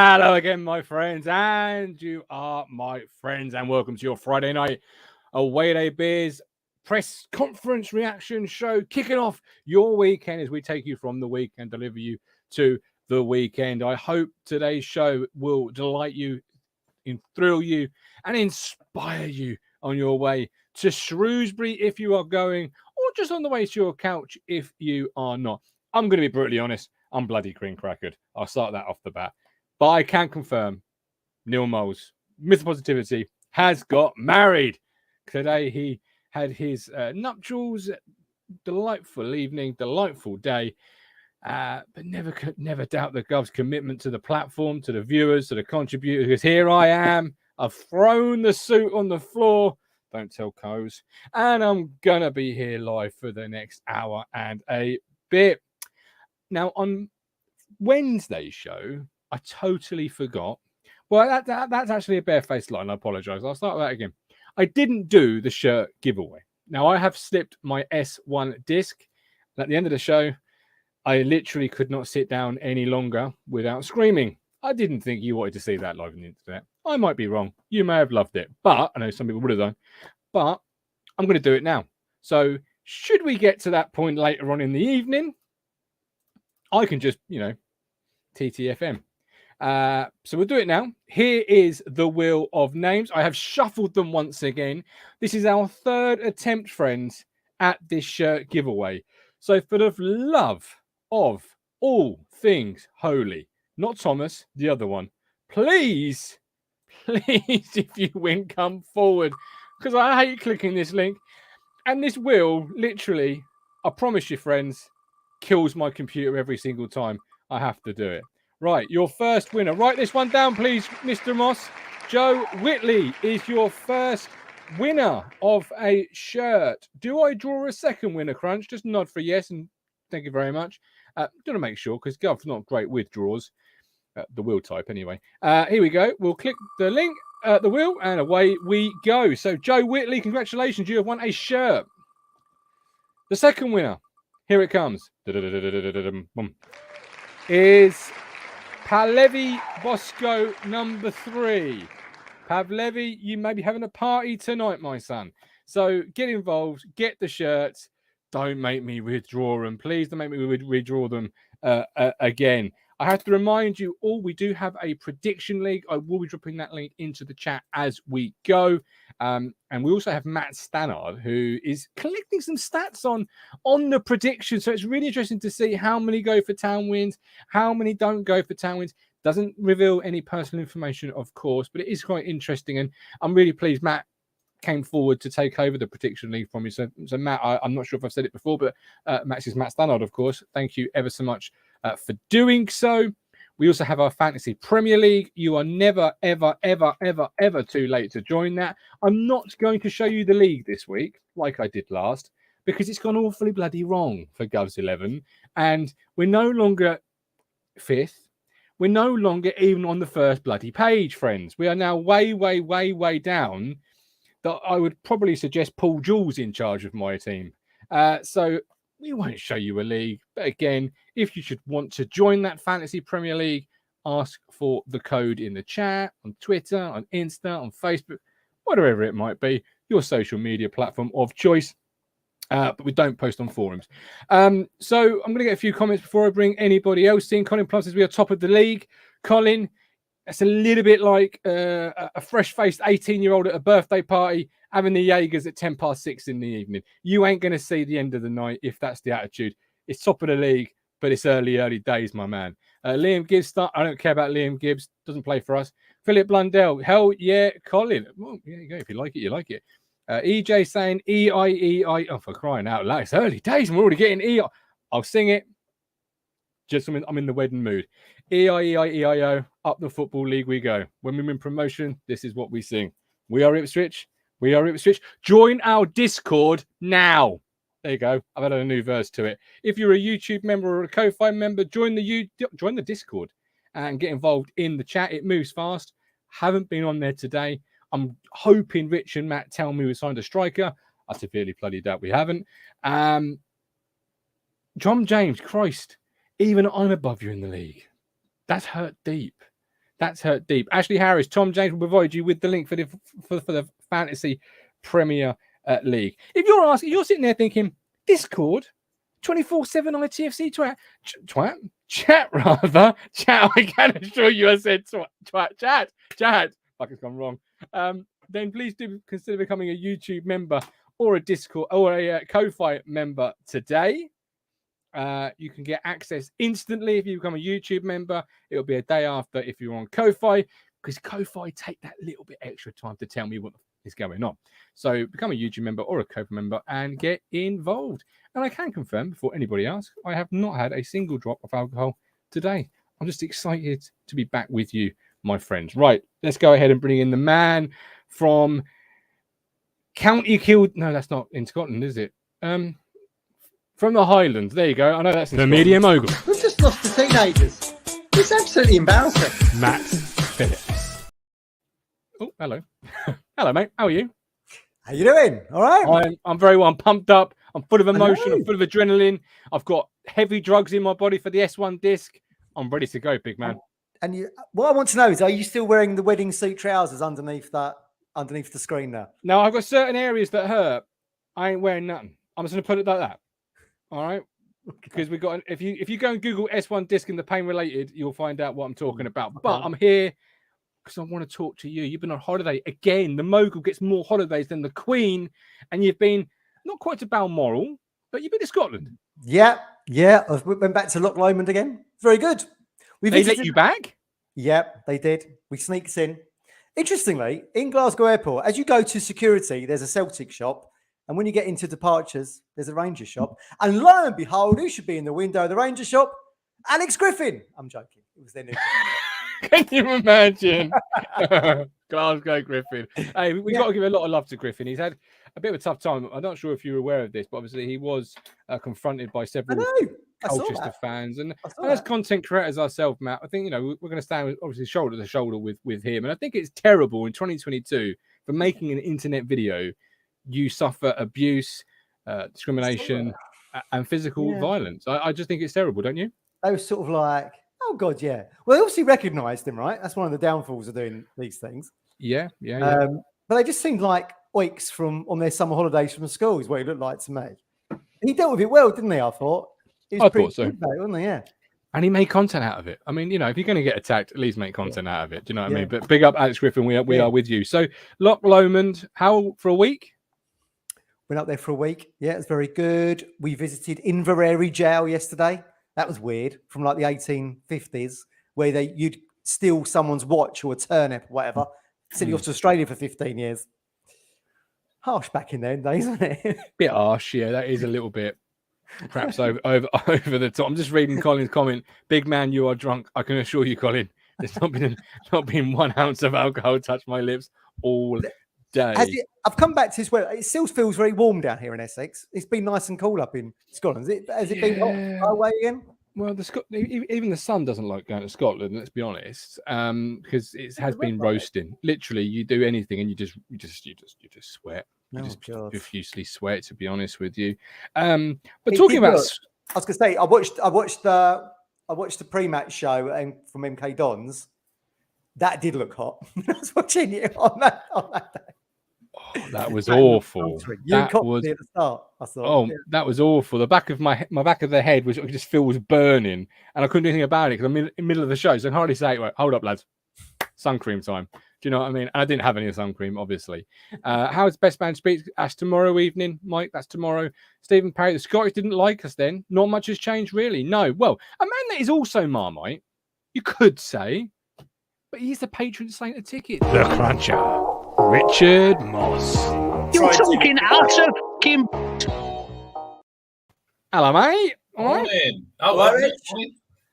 Hello again, my friends, and you are my friends, and welcome to your Friday night away day beers press conference reaction show, kicking off your weekend as we take you from the week and deliver you to the weekend. I hope today's show will delight you, thrill you, and inspire you on your way to Shrewsbury if you are going, or just on the way to your couch if you are not. I'm going to be brutally honest, I'm bloody cream crackered. I'll start that off the bat. But I can confirm Neil Moles, Mr. Positivity, has got married. Today he had his nuptials. Delightful evening, delightful day. But never doubt the Gov's commitment to the platform, to the viewers, to the contributors. Because here I am. I've thrown the suit on the floor. Don't tell Coes. And I'm going to be here live for the next hour and a bit. Now, on Wednesday's show, I totally forgot. Well, that's actually a barefaced line. I apologise. I'll start with that again. I didn't do the shirt giveaway. Now, I have slipped my S1 disc. And at the end of the show, I literally could not sit down any longer without screaming. I didn't think you wanted to see that live on the internet. I might be wrong. You may have loved it. But I know some people would have done. But I'm going to do it now. So should we get to that point later on in the evening, I can just, TTFM. So we'll do it now. Here is the wheel of names. I have shuffled them once again. This is our third attempt, friends, at this shirt giveaway. So for the love of all things holy, not Thomas, the other one, please, if you win, come forward, because I hate clicking this link. And this wheel, literally, I promise you, friends, kills my computer every single time I have to do it. Right, your first winner. Write this one down, please, Mr. Moss. Joe Whitley is your first winner of a shirt. Do I draw a second winner, Crunch? Just nod for yes, and thank you very much. Got to make sure, because Gov's not great with draws. The wheel type, anyway. Here we go. We'll click the link, the wheel, and away we go. So, Joe Whitley, congratulations. You have won a shirt. The second winner, here it comes, is Pavlevi Bosco number 3. Pavlevi, you may be having a party tonight, my son. So get involved, get the shirts. Don't make me withdraw them. Please don't make me withdraw them again. I have to remind you all, we do have a prediction league. I will be dropping that link into the chat as we go. And we also have Matt Stannard, who is collecting some stats on the prediction. So it's really interesting to see how many go for Town wins, how many don't go for Town wins. Doesn't reveal any personal information, of course, but it is quite interesting. And I'm really pleased Matt came forward to take over the prediction league from me. So Matt, I'm not sure if I've said it before, but Matt is Matt Stannard, of course. Thank you ever so much for doing so. We also have our Fantasy Premier League. You are never, ever, ever, ever, ever too late to join that. I'm not going to show you the league this week, like I did last, because it's gone awfully bloody wrong for Govs 11. And we're no longer 5th. We're no longer even on the first bloody page, friends. We are now way, way, way, way down. That I would probably suggest Paul Jules in charge of my team. So we won't show you a league. But again, if you should want to join that Fantasy Premier League, ask for the code in the chat, on Twitter, on Insta, on Facebook, whatever it might be, your social media platform of choice. But we don't post on forums. So I'm going to get a few comments before I bring anybody else in. Colin Plum says we are top of the league. Colin, that's a little bit like a fresh-faced 18-year-old at a birthday party having the Jaegers at 6:10 in the evening. You ain't going to see the end of the night if that's the attitude. It's top of the league, but it's early days, my man. Liam Gibbs, I don't care about Liam Gibbs. Doesn't play for us. Philip Blundell, hell yeah, Colin. Well, there you go. If you like it, you like it. EJ saying E-I-E-I. Oh, for crying out loud. It's early days and we're already getting E-I. I'll sing it. Just I'm in the wedding mood. E-I-E-I-E-I-O. Up the Football League we go. When we win promotion, this is what we sing. We are Ipswich. We are Ipswich. Join our Discord now. There you go. I've added a new verse to it. If you're a YouTube member or a Ko-Fi member, join the Discord and get involved in the chat. It moves fast. Haven't been on there today. I'm hoping Rich and Matt tell me we signed a striker. I severely bloody doubt we haven't. John James, Christ, even I'm above you in the league. That's hurt deep. That's hurt deep. Ashley Harris, Tom James will provide you with the link for the Fantasy Premier League. If you're sitting there thinking, Discord, 24/7 ITFC chat rather. Chat, I can assure you I said chat. Fuck, it's gone wrong. Then please do consider becoming a YouTube member or a Discord or a Ko-Fi member today. You can get access instantly if you become a YouTube member. It'll be a day after if you're on Ko-Fi, because Ko-Fi take that little bit extra time to tell me what is going on. So become a YouTube member or a Ko-Fi member and get involved. And I can confirm, before anybody asks, I have not had a single drop of alcohol today. I'm just excited to be back with you, my friends. Right, let's go ahead and bring in the man from County Kild. No, that's not in Scotland, is it? From the Highlands. There you go. I know that's in the Media Mogul. We've just lost the teenagers. It's absolutely embarrassing. Matt Phillips. Oh, hello. Hello, mate. How are you? How you doing? All right. I'm very well. I'm pumped up. I'm full of emotion. I'm full of adrenaline. I've got heavy drugs in my body for the S1 disc. I'm ready to go, big man. And what I want to know is, are you still wearing the wedding suit trousers underneath the screen now? No, I've got certain areas that hurt. I ain't wearing nothing. I'm just going to put it like that. All right. Because we got, if you go and Google S1 disc and the pain related, you'll find out what I'm talking about. Okay. But I'm here because I want to talk to you. You've been on holiday again. The Mogul gets more holidays than the Queen, and you've been not quite to Balmoral, but you've been to Scotland. Yeah. I went back to Loch Lomond again. Very good. They let you back? Yeah, they did. We sneaks in. Interestingly, in Glasgow Airport, as you go to security, there's a Celtic shop. And when you get into departures, there's a Rangers shop. And lo and behold, who should be in the window of the Rangers shop? Alex Griffin. I'm joking. It was their new. Can you imagine? Glasgow Griffin. Hey, we got to give a lot of love to Griffin. He's had a bit of a tough time. I'm not sure if you're aware of this, but obviously he was confronted by several Colchester fans. And as content creators ourselves, Matt, I think, we're going to stand obviously shoulder to shoulder with him. And I think it's terrible in 2022 for making an internet video. You suffer abuse, discrimination, and physical violence. I just think it's terrible, don't you? They were sort of like, oh, God, yeah. Well, they obviously recognised him, right? That's one of the downfalls of doing these things. Yeah. But they just seemed like oiks on their summer holidays from school is what he looked like to me. And he dealt with it well, didn't he, I thought? I thought so. Wasn't he? Yeah. And he made content out of it. I mean, if you're going to get attacked, at least make content out of it. Do you know what I mean? But big up Alex Griffin. We are with you. So, Loch Lomond, how for a week? Went up there for a week. Yeah, it was very good. We visited Inverary Jail yesterday. That was weird, from like the 1850s, where you'd steal someone's watch or a turnip or whatever, send you off to Australia for 15 years. Harsh back in them days, wasn't it? Bit harsh, yeah. That is a little bit perhaps over the top. I'm just reading Colin's comment. Big man, you are drunk. I can assure you, Colin. There's not been 1 ounce of alcohol touch my lips all day. I've come back to this weather. It still feels very warm down here in Essex. It's been nice and cool up in Scotland. Has it been hot away again? Well, even the sun doesn't like going to Scotland. Let's be honest, because it has been roasting. Literally, you do anything and you just sweat. You just profusely sweat. To be honest with you, but talking about, I was going to say, I watched the pre-match show from MK Dons. That did look hot. I was watching it on that day. Oh, that was awful. That was at the start. I thought, that was awful. The back of my back of the head was just burning, and I couldn't do anything about it because I'm in the middle of the show, so I can hardly say, "Wait, hold up, lads, sun cream time." Do you know what I mean? And I didn't have any sun cream, obviously. How's Best Man Speaks? That's tomorrow evening, Mike. That's tomorrow. Stephen Parry, the Scottish didn't like us then. Not much has changed, really. No. Well, a man that is also Marmite, you could say, but he's the patron saint of tickets. The Cruncher, Richard Moss. You're talking utter Kim. Hello, mate. All right.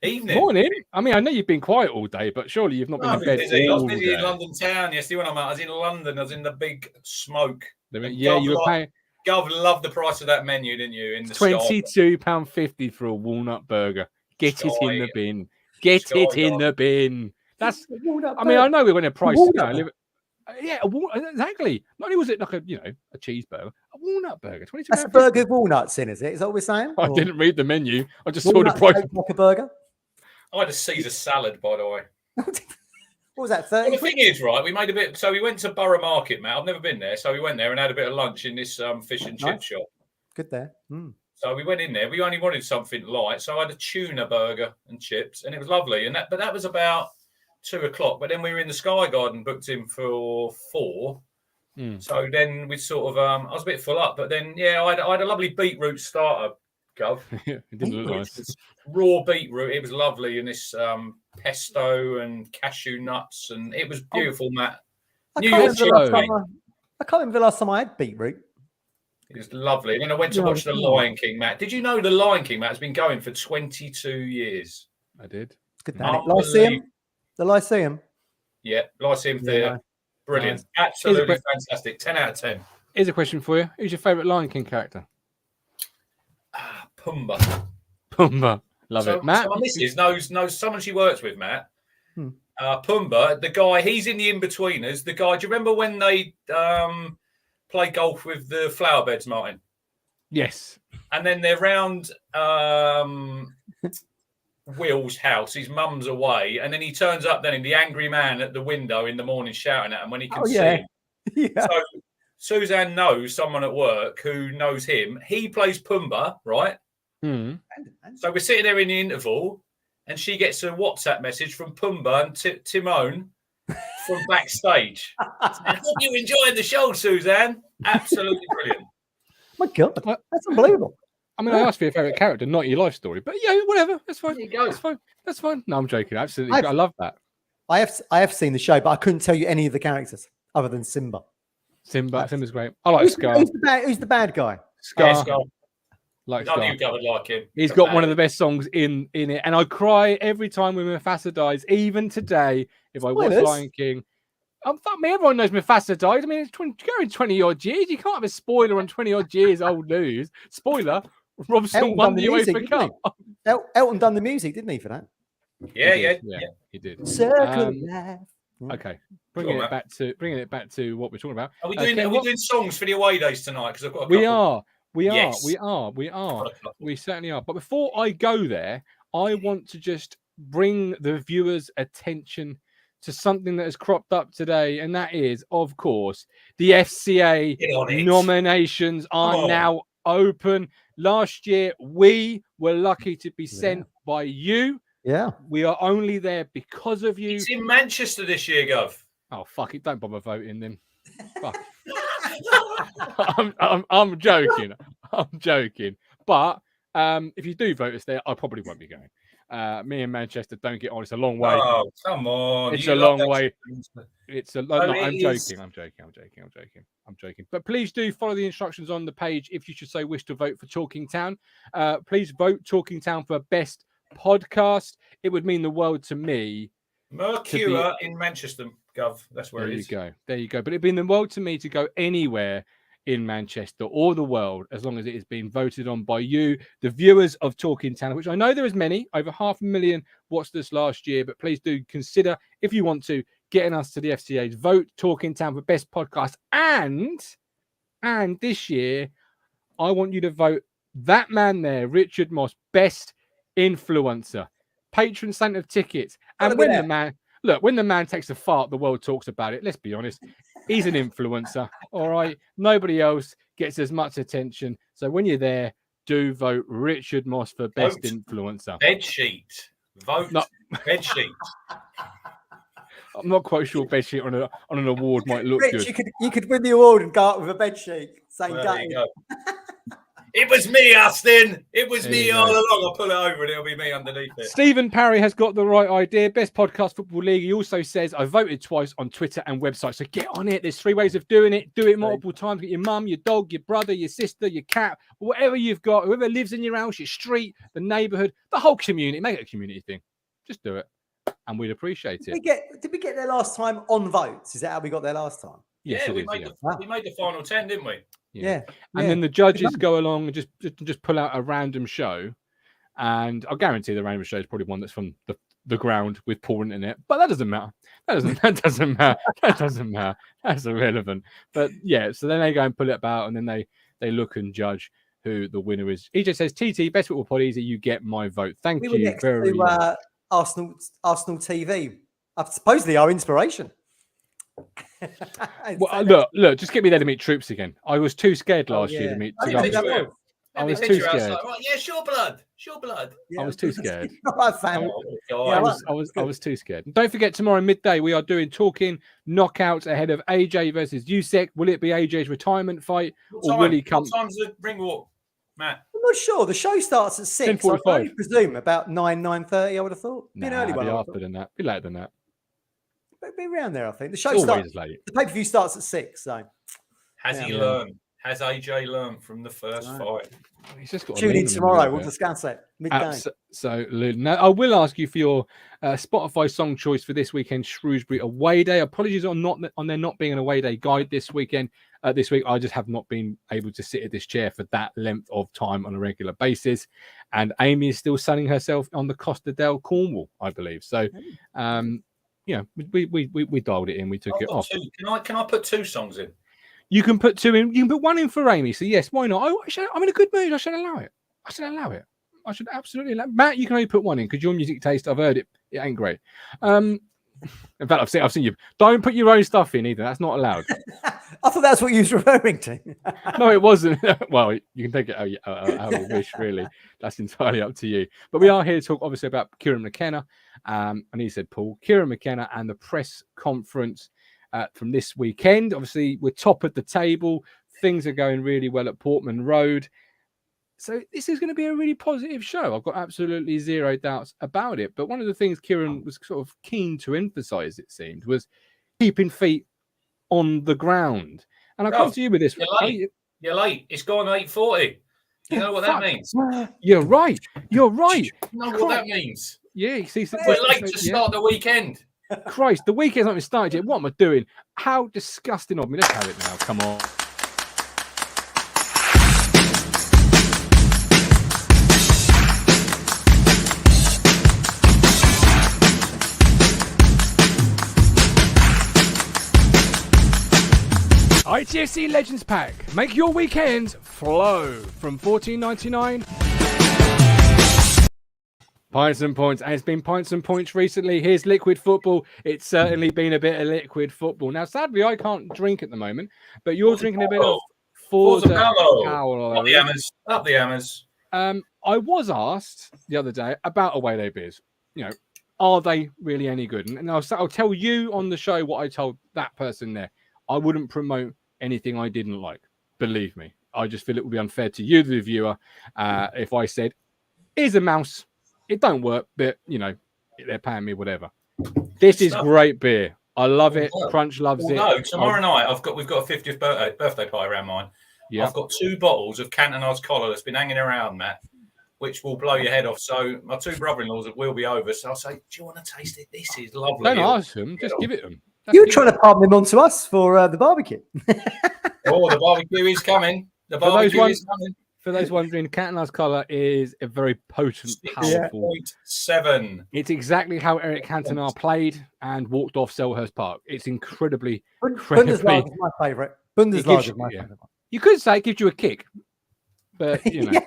Evening. Morning. I mean, I know you've been quiet all day, but surely you've not been in bed busy. I was busy in London town yesterday when I was in London. I was in the big smoke. Yeah, you were paying. Gov loved the price of that menu, didn't you? In the £22.50 for a walnut burger. Get it in the bin. Get it in the bin. That's. I mean, I know we went a price. Yeah, exactly. Not only was it like a cheeseburger, a walnut burger. £22. That's a burger with walnuts in, is it? Is that what we're saying? I didn't read the menu. I just saw the price. Like a burger. I had a Caesar salad, by the way. What was that, Well, 30 the quid? thing is, right, we made a bit. So we went to Borough Market, Matt. I've never been there. So we went there and had a bit of lunch in this fish and chip Nice. shop. Good there. Mm. So we went in there. We only wanted something light. So I had a tuna burger and chips, and it was lovely. But that was about 2:00. But then we were in the Sky Garden, booked in for 4. So then we sort of, I was a bit full up. But then, yeah, I had a lovely beetroot starter, Gov. It didn't look nice. Raw beetroot. It was lovely, and this pesto and cashew nuts, and it was beautiful, Matt. I New can't York remember chicken. I can't remember the last time I had beetroot. It was lovely. And then I went to watch The Lion King, Matt. Did you know The Lion King, Matt, has been going for 22 years? I did. Good day. Lyceum? The Lyceum? Yeah, Lyceum Theatre. Nice. Brilliant. Nice. Absolutely fantastic. 10 out of 10. Here's a question for you. Who's your favourite Lion King character? Pumbaa. Pumbaa. Love it. Matt? So my missus knows someone she works with, Matt. Pumbaa, the guy, he's in the in-betweeners. The guy, do you remember when they play golf with the flower beds, Martin? Yes. And then they're round Will's house. His mum's away. And then he turns up then in the angry man at the window in the morning shouting at him when he can see him. Yeah. So Suzanne knows someone at work who knows him. He plays Pumbaa, right? So we're sitting there in the interval and she gets a WhatsApp message from Pumbaa and Timon from backstage. I hope you enjoyed the show, Suzanne. Absolutely brilliant. My God, that's unbelievable. I mean, I asked for your favourite character, not your life story, but yeah, whatever. That's fine. There you go. That's fine. That's fine. No, I'm joking. Absolutely. I love that. I have seen the show, but I couldn't tell you any of the characters other than Simba. Simba's great. I like Scar. Who's the bad guy? Scar. Yeah, Scar. Like I Scar. knew you would like him. He's got one of the best songs in it, and I cry every time when Mufasa dies. Even today, if I watch Lion King, fuck me, everyone knows Mufasa died. I mean, it's going 20 odd years. You can't have a spoiler on 20 odd years old news. Spoiler: Robson won the UEFA Cup. Elton done the music, didn't he, for that? Yeah, he did. Circle of Life. Okay, bringing it back to what we're talking about. Are we doing songs for the away days tonight? Because I've got a couple. We are. We certainly are. But before I go there, I want to just bring the viewers' attention to something that has cropped up today, and that is, of course, the FCA nominations are now open. Last year, we were lucky to be sent by you. Yeah. We are only there because of you. It's in Manchester this year, Gov. Oh, fuck it. Don't bother voting then. Fuck. I'm joking. I'm joking. But if you do vote us there, I probably won't be going. Me and Manchester don't get on. It's a long way. Oh, come on. It's a long way. It's a no, I'm joking. But please do follow the instructions on the page if you should so wish to vote for Talking Town. Please vote Talking Town for best podcast. It would mean the world to me. Mercure in Manchester, Gov. That's where it is. There you go. But it'd mean the world to me to go anywhere in Manchester or the world, as long as it is being voted on by you, the viewers of Talking Town, which I know there is many, over 500,000 watched us last year. But please do consider, if you want to, getting us to the FCA's vote Talking Town for best podcast. And this year, I want you to vote that man there, Richard Moss, best influencer, patron saint of tickets. And when the man takes a fart, the world talks about it. Let's be honest. He's an influencer, all right? Nobody else gets as much attention. So when you're there, do vote Richard Moss for best influencer. Bedsheet. Vote bedsheet. I'm not quite sure bedsheet on an award might look Rich, good. You could win the award and go out with a bedsheet saying there you go. It was me, Austin. It was me all along. I'll pull it over and it'll be me underneath it. Stephen Parry has got the right idea. Best podcast football league. He also says, I voted twice on Twitter and website. So get on it. There's 3 ways of doing it. Do it multiple times. Get your mum, your dog, your brother, your sister, your cat, whatever you've got, whoever lives in your house, your street, the neighborhood, the whole community. Make it a community thing. Just do it. And we'd appreciate it. Did we get there last time on votes? Is that how we got there last time? Yes, we made the final 10, didn't we? Yeah. And then the judges go along and just pull out a random show. And I guarantee the random show is probably one that's from the ground with poor internet. But that doesn't matter. That doesn't matter. That doesn't matter. That's irrelevant. But yeah, so then they go and pull it about and then they look and judge who the winner is. EJ says, TT, best football pod, easy, you get my vote. Thank you very much. Arsenal TV Supposedly our inspiration. Well, look, just get me there to meet troops again. I was too scared last year to meet. I was too scared. Like, yeah, sure blood. I was too scared. I was too scared. Don't forget, tomorrow midday we are doing talking knockouts ahead of AJ versus USEC. Will it be AJ's retirement fight, or will he come? What time's the ring walk, Matt? I'm not sure. The show starts at 6. 10:45. I presume about 9:30. I would have thought. Be an early one. Be after than that. Be later than that. Be around there, I think. The show always starts late. The pay-per-view starts at 6. So has he learned? Has AJ learned from the first fight? He's just got tune in tomorrow. We'll discuss it midday. So, now I will ask you for your Spotify song choice for this weekend, Shrewsbury away day. Apologies on there not being an away day guide this weekend. This week, I just have not been able to sit at this chair for that length of time on a regular basis. And Amy is still sunning herself on the Costa del Cornwall, I believe. So, we dialed it in. We took it off. Can I put 2 songs in? You can put 2 in. You can put 1 in for Amy. So yes, why not? I'm in a good mood. I should allow it. I should absolutely allow it. Matt, you can only put 1 in because your music taste, I've heard it. It ain't great. In fact, I've seen you. Don't put your own stuff in either. That's not allowed. I thought that's what you was referring to. No, it wasn't. Well, you can take it how you wish, really. That's entirely up to you. But we are here to talk, obviously, about Kieran McKenna. And he said, Paul, Kieran McKenna and the press conference from this weekend. Obviously, we're top of the table. Things are going really well at Portman Road. So this is going to be a really positive show. I've got absolutely zero doubts about it. But one of the things Kieran was sort of keen to emphasize, it seemed, was keeping feet on the ground. And I'll come to you with this. You're late. It's gone 8:40. You know what that means? You're right. You know what that means? Yeah. We're late to start the weekend. Christ, the weekend's not even started yet. What am I doing? How disgusting of me. Let's have it now. Come on. ITFC Legends Pack. Make your weekends flow from $14.99. Pints and points. And it's been pints and points recently. Here's liquid football. It's certainly been a bit of liquid football. Now, sadly, I can't drink at the moment, but you're drinking a bit of Forza Paolo. Up the hammers. I was asked the other day about away day beers. Are they really any good? And I'll tell you on the show what I told that person there. I wouldn't promote anything I didn't like. Believe me. I just feel it would be unfair to you, the viewer, if I said, here's a mouse. It don't work, but, they're paying me whatever. This is great beer. I love it. Crunch loves it. No, tomorrow night we've got a 50th birthday party around mine. Yeah. I've got 2 bottles of Cantonized collar that's been hanging around, Matt, which will blow your head off. So my 2 brother-in-laws will be over. So I'll say, do you want to taste it? This is lovely. Don't ask them. Just give it them. You're trying to palm them onto us for the barbecue. The barbecue is coming. The barbecue is coming. For those wondering, Cantonized collar is a very potent, powerful. 6.7. It's exactly how Eric Cantona played and walked off Selhurst Park. It's incredibly. Bundeslager is my favourite. Bundeslager is my favourite. You could say it gives you a kick, but yeah.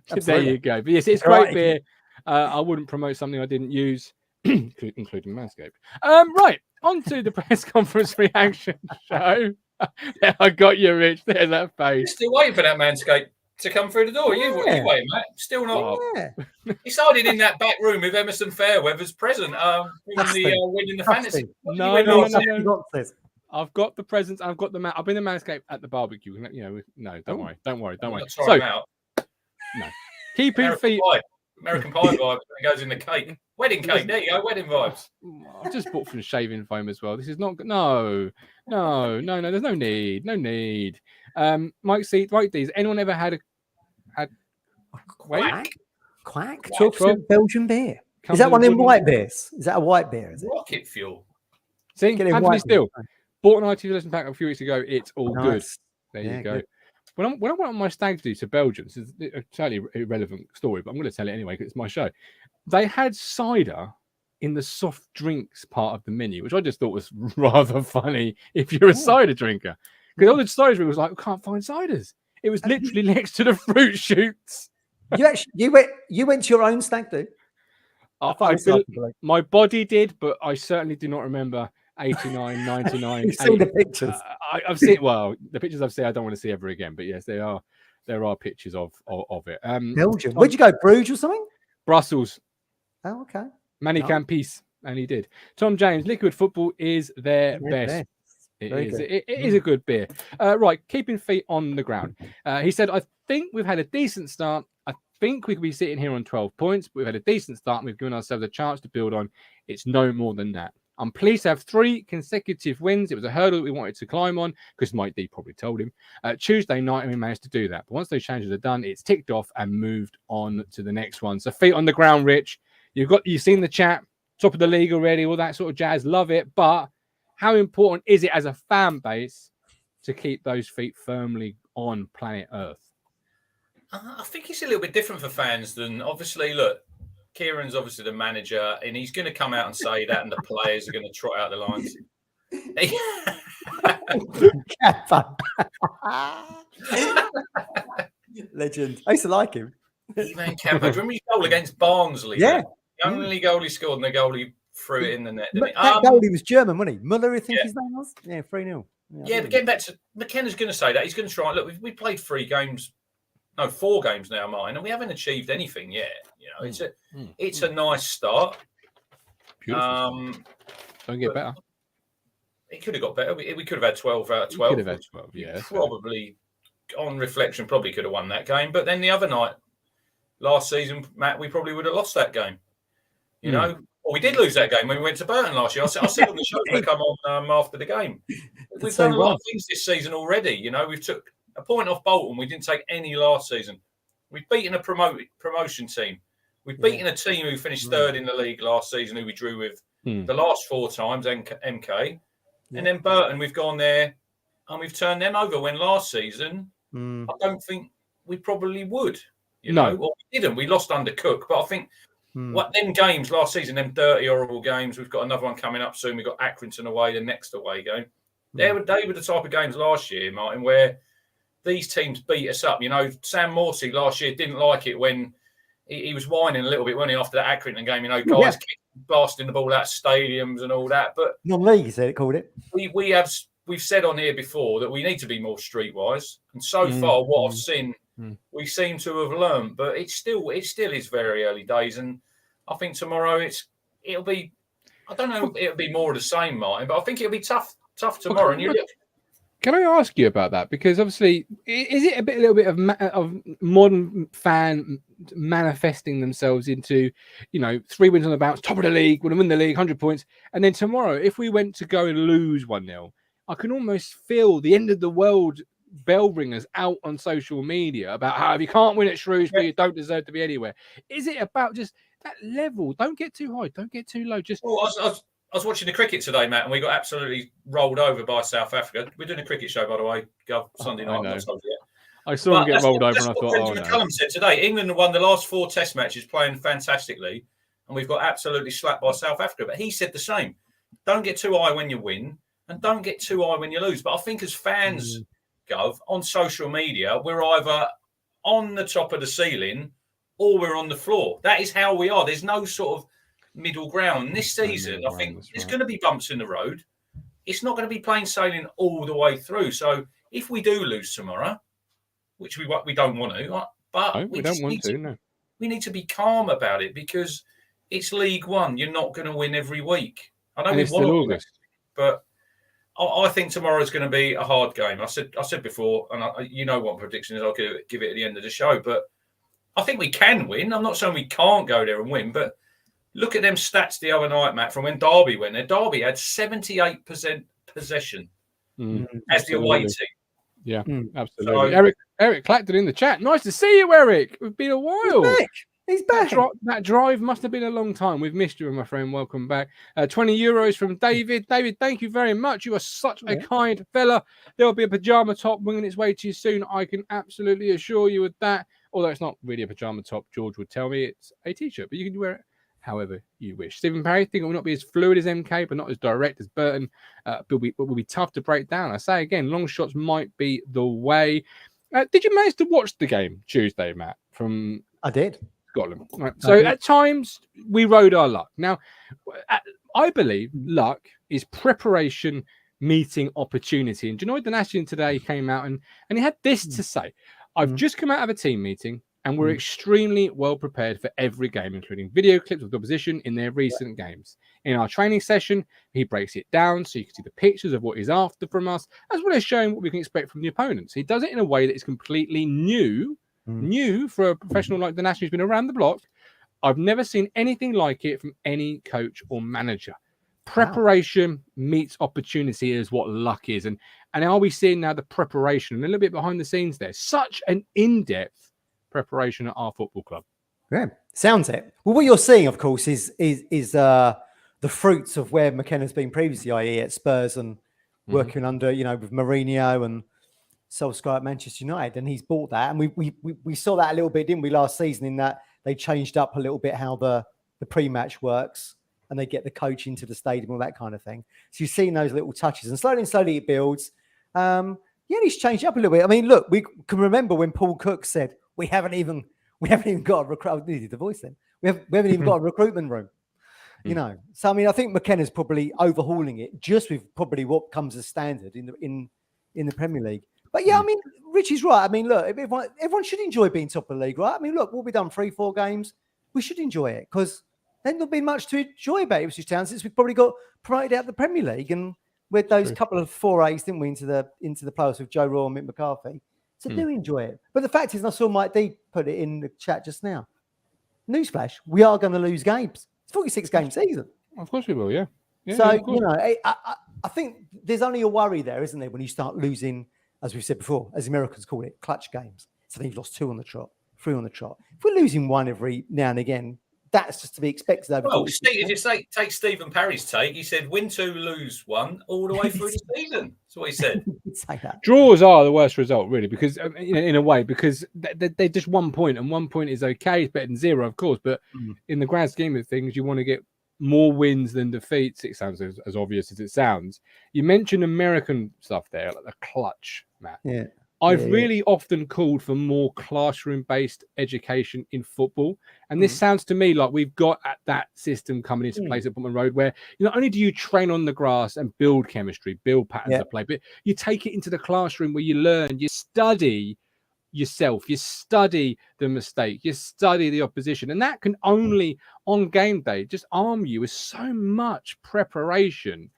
There you go. But yes, it's great beer. I wouldn't promote something I didn't use, including Manscaped. Right, on to the press conference reaction show. I got you, Rich. There's that face. Still waiting for that Manscaped to come through the door. You waiting, Matt? Still not. He started in that back room with Emerson Fairweather's present, winning the fantasy. No. I've got the presents. I've got the I've been the Manscaped at the barbecue. No, don't worry. So, no. Keeping feet. American Pie vibes. It goes in the cake. Wedding cake. There you go. Wedding vibes. I've just bought some shaving foam as well. This is not. No. There's no need. Mike C. Right, these. Anyone ever had Quack? Talk about Belgian beer. Is that one in white beers? Is that a white beer? Is it? Rocket fuel. See, Anthony Steele bought an ITFC pack a few weeks ago. It's all good. There you go. Good. When I went on my stag do to Belgium, this is a totally irrelevant story, but I'm going to tell it anyway because it's my show. They had cider in the soft drinks part of the menu, which I just thought was rather funny if you're a cider drinker. Because all the cider drinkers was like, we can't find ciders. It was literally next to the fruit shoots. You went to your own stag do? My body did, but I certainly do not remember 89, 99. You've seen the pictures. I've seen. Well, the pictures I've seen, I don't want to see ever again. But yes, there are pictures of it. Belgium. Where'd you go? Bruges or something? Brussels. Oh, okay. Manny Campis, and he did. Tom James, Liquid Football is their best. It is a good beer. Right, keeping feet on the ground. He said, I think we've had a decent start. I think we could be sitting here on 12 points, but we've had a decent start and we've given ourselves a chance to build on. It's no more than that. I'm pleased to have 3 consecutive wins. It was a hurdle that we wanted to climb on because Mike D probably told him. Tuesday night, and we managed to do that. But once those changes are done, it's ticked off and moved on to the next one. So feet on the ground, Rich. You've seen the chat, top of the league already, all that sort of jazz. Love it. But how important is it as a fan base to keep those feet firmly on planet Earth? I think it's a little bit different for fans than, obviously, look, Kieran's obviously the manager, and he's going to come out and say that, and the players are going to trot out the lines. Legend. I used to like him. Ivan Campo. Remember his goal against Barnsley? Yeah. The only goal he scored, and the goal he threw it in the net. That goalie was German, wasn't he? Muller, I think his name was? Yeah, 3-0. Yeah, but getting back to McKenna's going to say that. He's going to try. Look, we played 4 games now, Martin, and we haven't achieved anything yet. You know, it's a nice start. Beautiful. Don't get better. It could have got better. We could have had 12 out of 12. Could have had 12, yeah. Probably, on reflection, probably could have won that game. But then the other night, last season, Matt, we probably would have lost that game. You know? Well, we did lose that game when we went to Burton last year. I said on the show to come on after the game. We've done a lot of things this season already. You know, we've took a point off Bolton. We didn't take any last season. We've beaten a promotion team. We've beaten a team who finished 3rd in the league last season, who we drew with the last 4 times, MK. And then Burton, we've gone there and we've turned them over, when last season, I don't think we probably would. You know, or we didn't. We lost under Cook. But I think what them games last season, them dirty, horrible games, we've got another one coming up soon. We've got Accrington away, the next away game. They were the type of games last year, Martin, where these teams beat us up. You know, Sam Morsey last year didn't like it when he was whining a little bit, wasn't he, after that Accrington game? You know, guys blasting the ball out of stadiums and all that. But non-league, they called it. We've said on here before that we need to be more streetwise. And so far, what I've seen, we seem to have learned. But it still is very early days. And I think tomorrow it'll be, I don't know, it'll be more of the same, Martin, but I think it'll be tough tomorrow. And can I ask you about that? Because obviously, is it a little bit of modern fan manifesting themselves into, 3 wins on the bounce, top of the league, want to win the league, 100 points, and then tomorrow, if we went to go and lose 1-0, I can almost feel the end of the world bell ringers out on social media about how if you can't win at Shrewsbury, you don't deserve to be anywhere. Is it about just that level? Don't get too high, don't get too low. Just I was watching the cricket today, Matt, and we got absolutely rolled over by South Africa. We're doing a cricket show, by the way, Sunday night. I saw him get rolled over, and I thought, Brendan McCullum said today, England won the last 4 Test matches, playing fantastically, and we've got absolutely slapped by South Africa. But he said the same. Don't get too high when you win, and don't get too high when you lose. But I think as fans, Gov, on social media, we're either on the top of the ceiling or we're on the floor. That is how we are. There's no sort of middle ground. This season, I think there's going to be bumps in the road. It's not going to be plain sailing all the way through. So if we do lose tomorrow, which we don't want to, but we don't want to. No, we need to be calm about it, because it's League One. You're not going to win every week. I know we want to win, but I think tomorrow is going to be a hard game. I said before, and you know what my prediction is. I'll give it at the end of the show, but I think we can win. I'm not saying we can't go there and win, but look at them stats the other night, Matt, from when Derby went there. Derby had 78% possession as the away team. Yeah, absolutely. So, Eric Clacton in the chat. Nice to see you, Eric. It's been a while. He's back. That drive must have been a long time. We've missed you, my friend. Welcome back. 20 euros from David. David, thank you very much. You are such a kind fella. There will be a pajama top winging its way to you soon. I can absolutely assure you of that. Although it's not really a pajama top, George would tell me it's a t-shirt, but you can wear it however you wish. Stephen Parry, think it will not be as fluid as MK, but not as direct as Burton. But will be tough to break down. I say again, long shots might be the way. Did you manage to watch the game Tuesday, Matt? I did. Scotland. Right. So at times we rode our luck. Now, I believe luck is preparation meeting opportunity. And do you know what Donatian today came out and he had this to say? I've just come out of a team meeting and we're extremely well prepared for every game, including video clips of the opposition in their recent games. In our training session, he breaks it down so you can see the pictures of what he's after from us, as well as showing what we can expect from the opponents. He does it in a way that is completely new for a professional like Donatian who's been around the block. I've never seen anything like it from any coach or manager. Preparation meets opportunity is what luck is. And are we seeing now the preparation and a little bit behind the scenes there? Such an in-depth preparation at our football club. Yeah, sounds it. Well, what you're seeing, of course, is the fruits of where McKenna's been previously, i.e. at Spurs and working under, with Mourinho and Solskjaer at Manchester United. And he's bought that. And we saw that a little bit, didn't we, last season, in that they changed up a little bit how the pre-match works. And they get the coach into the stadium, all that kind of thing. So you're seeing those little touches, and slowly it builds. He's changed up a little bit. I mean, look, we can remember when Paul Cook said, "We haven't even got a recruit." I needed the voice then. We haven't even got a recruitment room. So I mean, I think McKenna's probably overhauling it just with probably what comes as standard in the Premier League. But yeah, I mean, Richie's right. I mean, look, everyone should enjoy being top of the league, right? I mean, look, we'll be done 3-4 games. We should enjoy it because there's not been much to enjoy about Ipswich Town since we've probably got promoted out of the Premier League, and with those couple of forays, didn't we, into the playoffs with Joe Raw and Mick McCarthy. So do enjoy it. But the fact is, and I saw Mike D put it in the chat just now. Newsflash: we are going to lose games. It's a 46-game season. Of course we will. Yeah. So I think there's only a worry there, isn't there, when you start losing, as we've said before, as the Americans call it, clutch games. So then you've lost 2 on the trot, 3 on the trot. If we're losing one every now and again, that's just to be expected. Well, if you take Stephen Parry's take, he said win 2, lose 1 all the way through the season. That's what he said. Say that. Draws are the worst result, really, because in a way, because they're just 1 point, and 1 point is okay. It's better than 0, of course. But in the grand scheme of things, you want to get more wins than defeats. It sounds as obvious as it sounds. You mentioned American stuff there, like the clutch, Matt. Yeah. I've really often called for more classroom-based education in football. And this sounds to me like we've got that system coming into place at Botman Road, where not only do you train on the grass and build chemistry, build patterns of play, but you take it into the classroom where you learn, you study yourself, you study the mistake, you study the opposition. And that can only, on game day, just arm you with so much preparation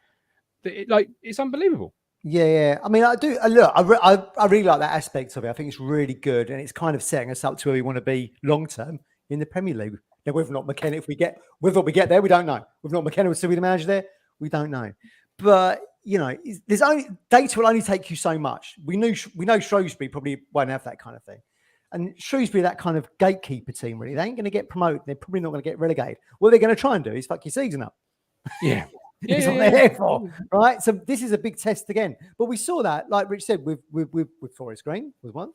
that it's unbelievable. Yeah. I mean, I do. Look, I really like that aspect of it. I think it's really good, and it's kind of setting us up to where we want to be long term in the Premier League. Now, whether or not McKenna, whether we get there, we don't know. Whether or not McKenna will still be the manager there, we don't know. But there's only data will only take you so much. We know Shrewsbury probably won't have that kind of thing, and Shrewsbury, that kind of gatekeeper team, really, they ain't going to get promoted. They're probably not going to get relegated. What they're going to try and do is fuck your season up. Yeah. It's what they're here for, right? So this is a big test again. But we saw that, like Rich said, with Forest Green was one.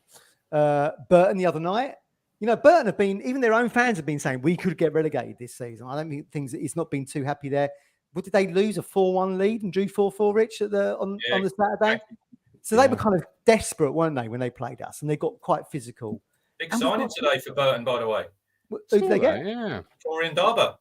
Burton the other night. Burton have been, even their own fans have been saying we could get relegated this season. I don't think it's not been too happy there. What did they lose? A 4-1 lead and drew 4-4, Rich, on the Saturday? So they were kind of desperate, weren't they, when they played us? And they got quite physical. Big signing today for Burton, by the way. Who did they get? Yeah. Florian Darber.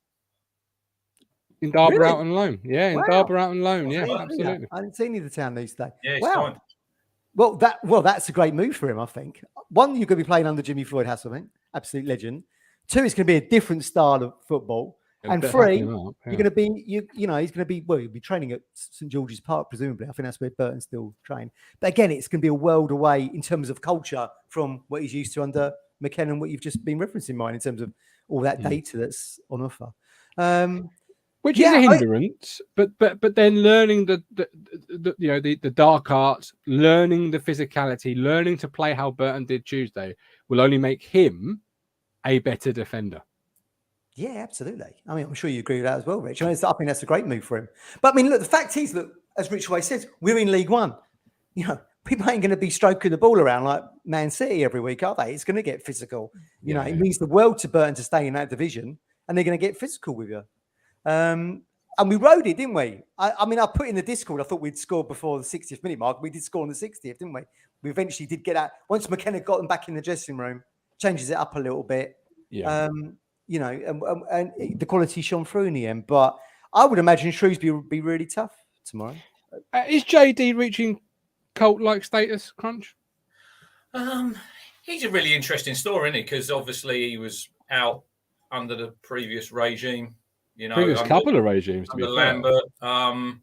In Darber Really? out on loan. Yeah, in Darber out on loan. Yeah, absolutely. I didn't see any of the town news today. Yeah, wow. That's a great move for him, I think. One, you're going to be playing under Jimmy Floyd Hasselman, absolute legend. 2, it's going to be a different style of football. And 3, you're going to be, he's going to be, he'll be training at St George's Park, presumably. I think that's where Burton still train. But again, it's going to be a world away in terms of culture from what he's used to under McKenna and what you've just been referencing, Mine, in terms of all that data that's on offer. Which is a hindrance, but then learning the dark arts, learning the physicality, learning to play how Burton did Tuesday will only make him a better defender. Yeah, absolutely. I mean, I'm sure you agree with that as well, Rich. I think that's a great move for him. But I mean, look, the fact is, look, as Rich always says, we're in League One. People ain't going to be stroking the ball around like Man City every week, are they? It's going to get physical. It means the world to Burton to stay in that division, and they're going to get physical with you. And we rode it, didn't we? I mean, I put in the Discord, I thought we'd score before the 60th minute mark. We did score on the 60th, didn't we? We eventually did get out. Once McKenna got them back in the dressing room, changes it up a little bit. Yeah. You know, and the quality shone through in the end. But I would imagine Shrewsbury would be really tough tomorrow. Is JD reaching cult-like status, Crunch? He's a really interesting story, isn't he? Because obviously he was out under the previous regime. You know, Previous couple of regimes, to be under fair. Lambert.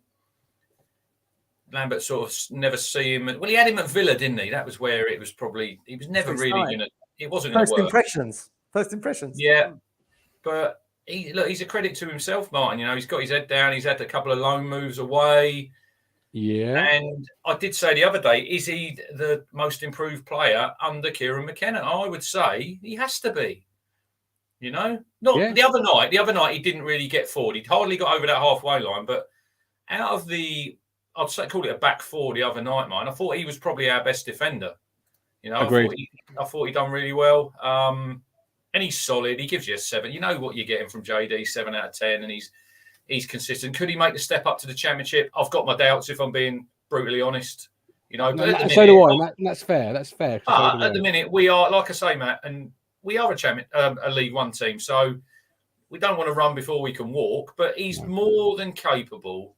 Lambert sort of never see him. Well, he had him at Villa, didn't he? That was where it was probably. He was never really going to. It wasn't going to work. First impressions. Yeah, but he's a credit to himself, Martin. You know, he's got his head down. He's had a couple of loan moves away. Yeah. And I did say the other day, is he the most improved player under Kieran McKenna? I would say he has to be. You know, the other night. The other night he didn't really get forward. He hardly got over that halfway line. But out of the, I'd say call it a back four the other night, man. I thought he was probably our best defender. You know, I thought he done really well. And he's solid. He gives you a 7. You know what you're getting from JD, 7 out of 10, and he's consistent. Could he make the step up to the Championship? I've got my doubts, if I'm being brutally honest. You know, but so do I. That's fair. That's fair. At the minute, we are, like I say, Matt, and we are a League One team, so we don't want to run before we can walk. But he's more than capable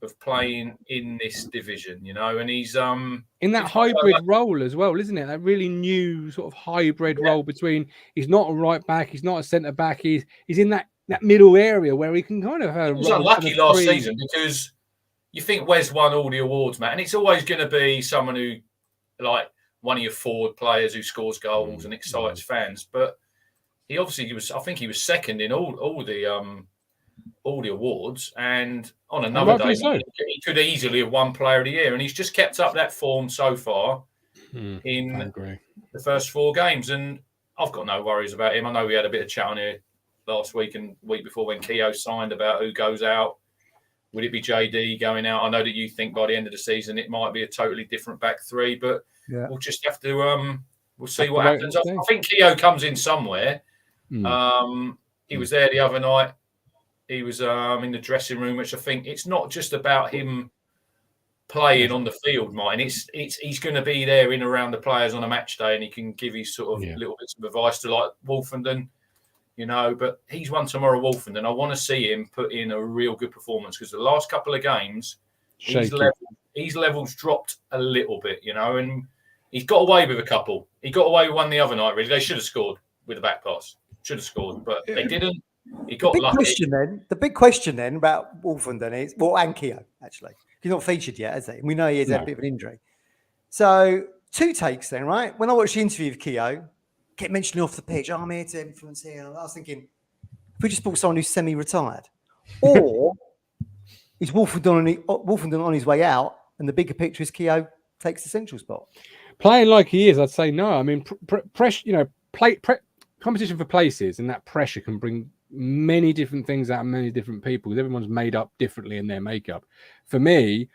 of playing in this division, you know, and he's in that hybrid role as well, isn't it? That really new sort of hybrid role between he's not a right back, he's not a centre back, he's in that middle area where he can kind of have. He was unlucky last season because you think Wes won all the awards, Matt, and it's always going to be someone who, like one of your forward players who scores goals and excites fans. But he obviously was. I think he was second in all the awards, and on another day he could easily have won Player of the Year, and he's just kept up that form so far in the first 4 games, and I've got no worries about him. I know we had a bit of chat on here last week and week before when Keogh signed about who goes out. Would it be JD going out? I know that you think by the end of the season it might be a totally different back 3, but we'll just have to we'll see what happens. I think Keogh comes in somewhere. He was there the other night. He was in the dressing room, which I think it's not just about him playing on the field, Martin. He's going to be there in around the players on a match day, and he can give his sort of little bits of advice to like Wolfenden, you know. But he's won tomorrow, Wolfenden. I want to see him put in a real good performance because the last couple of games, his levels dropped a little bit, you know, and he's got away with a couple. He got away with one the other night, really. They should have scored with a back pass. Should have scored, but they didn't. He got lucky. The big question then about Wolfenden is, and Keogh, actually. He's not featured yet, has he? We know he has had a bit of an injury. So 2 takes then, right? When I watched the interview with Keogh, kept mentioning off the pitch, I'm here to influence here. And I was thinking, if we just bought someone who's semi-retired, or is Wolfenden on his way out, and the bigger picture is Keogh takes the central spot? Playing like he is, I'd say no. I mean, pressure, you know, competition for places, and that pressure can bring many different things out of many different people. Everyone's made up differently in their makeup. For me,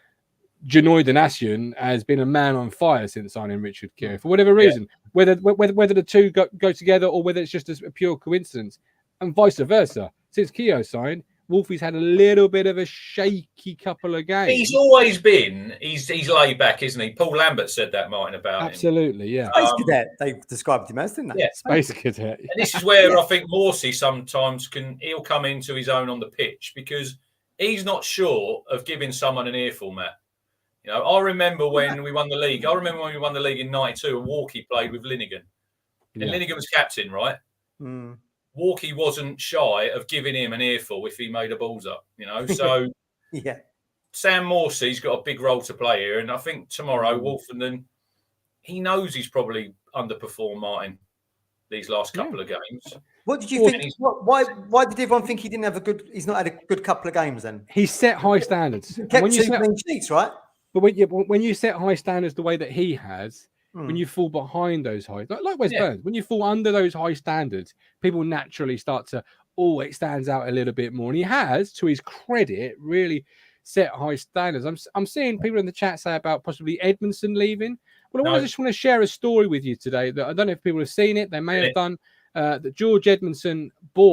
Janoy Donasian has been a man on fire since signing Richard Keogh for whatever reason, whether the two go together or whether it's just a pure coincidence, and vice versa. Since Keogh signed, Wolfie's had a little bit of a shaky couple of games. He's always been. He's laid back, isn't he? Paul Lambert said that, Martin, about him. Absolutely, yeah. Space Cadet, they described him as, didn't they? Yeah, Space Cadet. And this is where I think Morsey sometimes he'll come into his own on the pitch because he's not sure of giving someone an earful, Matt. You know, I remember when we won the league. I remember when we won the league in '92 and Walkie played with Linnigan. And Linnigan was captain, right? Walkie wasn't shy of giving him an earful if he made a balls up, you know. So Sam Morsey's got a big role to play here, and I think tomorrow Wolfenden, he knows he's probably underperformed Martin these last couple of games. What did you think? Why did everyone think he didn't have he's not had a good couple of games then? He set high standards. Kept 2 clean sheets, right? But when you set high standards the way that he has, when you fall behind those high, like Wes Burns, when you fall under those high standards, people naturally start to, it stands out a little bit more. And he has, to his credit, really set high standards. I'm seeing people in the chat say about possibly Edmondson leaving. Well, I just want to share a story with you today that I don't know if people have seen it. They may have done. That George Edmondson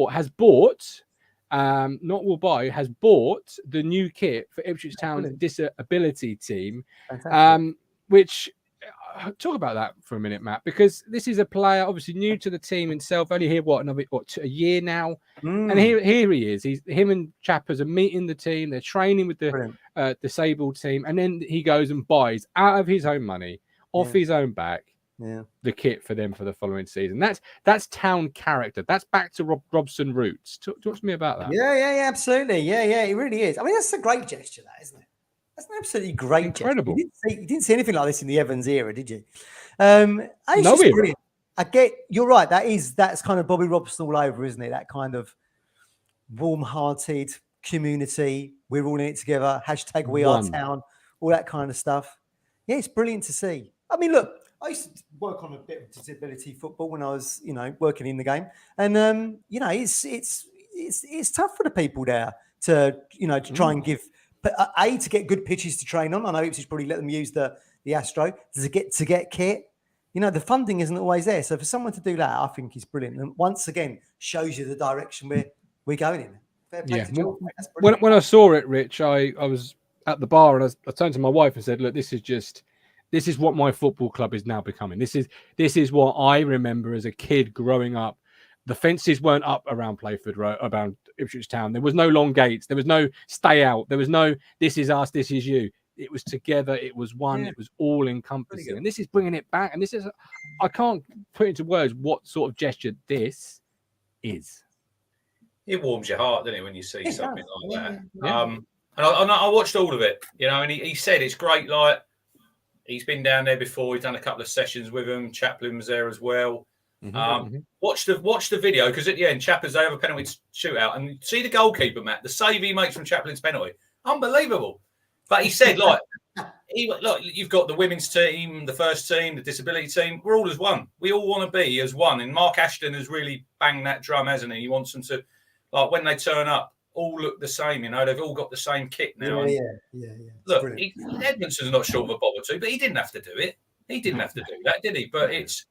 has bought the new kit for Ipswich Town's disability team, which talk about that for a minute, Matt, because this is a player obviously new to the team himself. Only here, a year now, and here he is. Him and Chappers are meeting the team. They're training with the disabled team, and then he goes and buys out of his own money, off his own back, the kit for them for the following season. That's Town character. That's back to Robson roots. Talk to me about that. Yeah, absolutely. Yeah, it really is. I mean, that's a great gesture, that, isn't it? That's an absolutely great Incredible. gesture. You didn't see anything like this in the Evans era, did you? It's just brilliant. You're right. That's kind of Bobby Robson all over, isn't it? That kind of warm-hearted community. We're all in it together. # We Are Town. All that kind of stuff. Yeah, it's brilliant to see. I mean, look, I used to work on a bit of disability football when I was, working in the game, and it's tough for the people there to try and give to get good pitches to train on. I know Ipswich probably let them use the Astro to get kit. The funding isn't always there, so for someone to do that, I think is brilliant, and once again shows you the direction we're going in. Fair play to Joel. When I saw it, Rich, I was at the bar and I turned to my wife and said, "Look, this is what my football club is now becoming. This is what I remember as a kid growing up. The fences weren't up around Playford Road, around Ipswich Town. There was no long gates. There was no stay out. There was no, this is us, this is you. It was together. It was one. It was all encompassing. And this is bringing it back. And I can't put into words what sort of gesture this is. It warms your heart, doesn't it, when you see something like that? Yeah. And I watched all of it, and he said it's great. Like, he's been down there before. He's done a couple of sessions with him. Chaplin was there as well. Watch the video, because at the end, Chappers, they have a penalty shootout, and see the goalkeeper, Matt, the save he makes from Chaplin's penalty, unbelievable. But he said, look, you've got the women's team, the first team, the disability team. We're all as one. We all want to be as one. And Mark Ashton has really banged that drum, hasn't he? He wants them to, like, when they turn up, all look the same. They've all got the same kit now. Yeah. Look, Edmondson's not short of a bob or two, but he didn't have to do it. He didn't have to do that, did he? But it's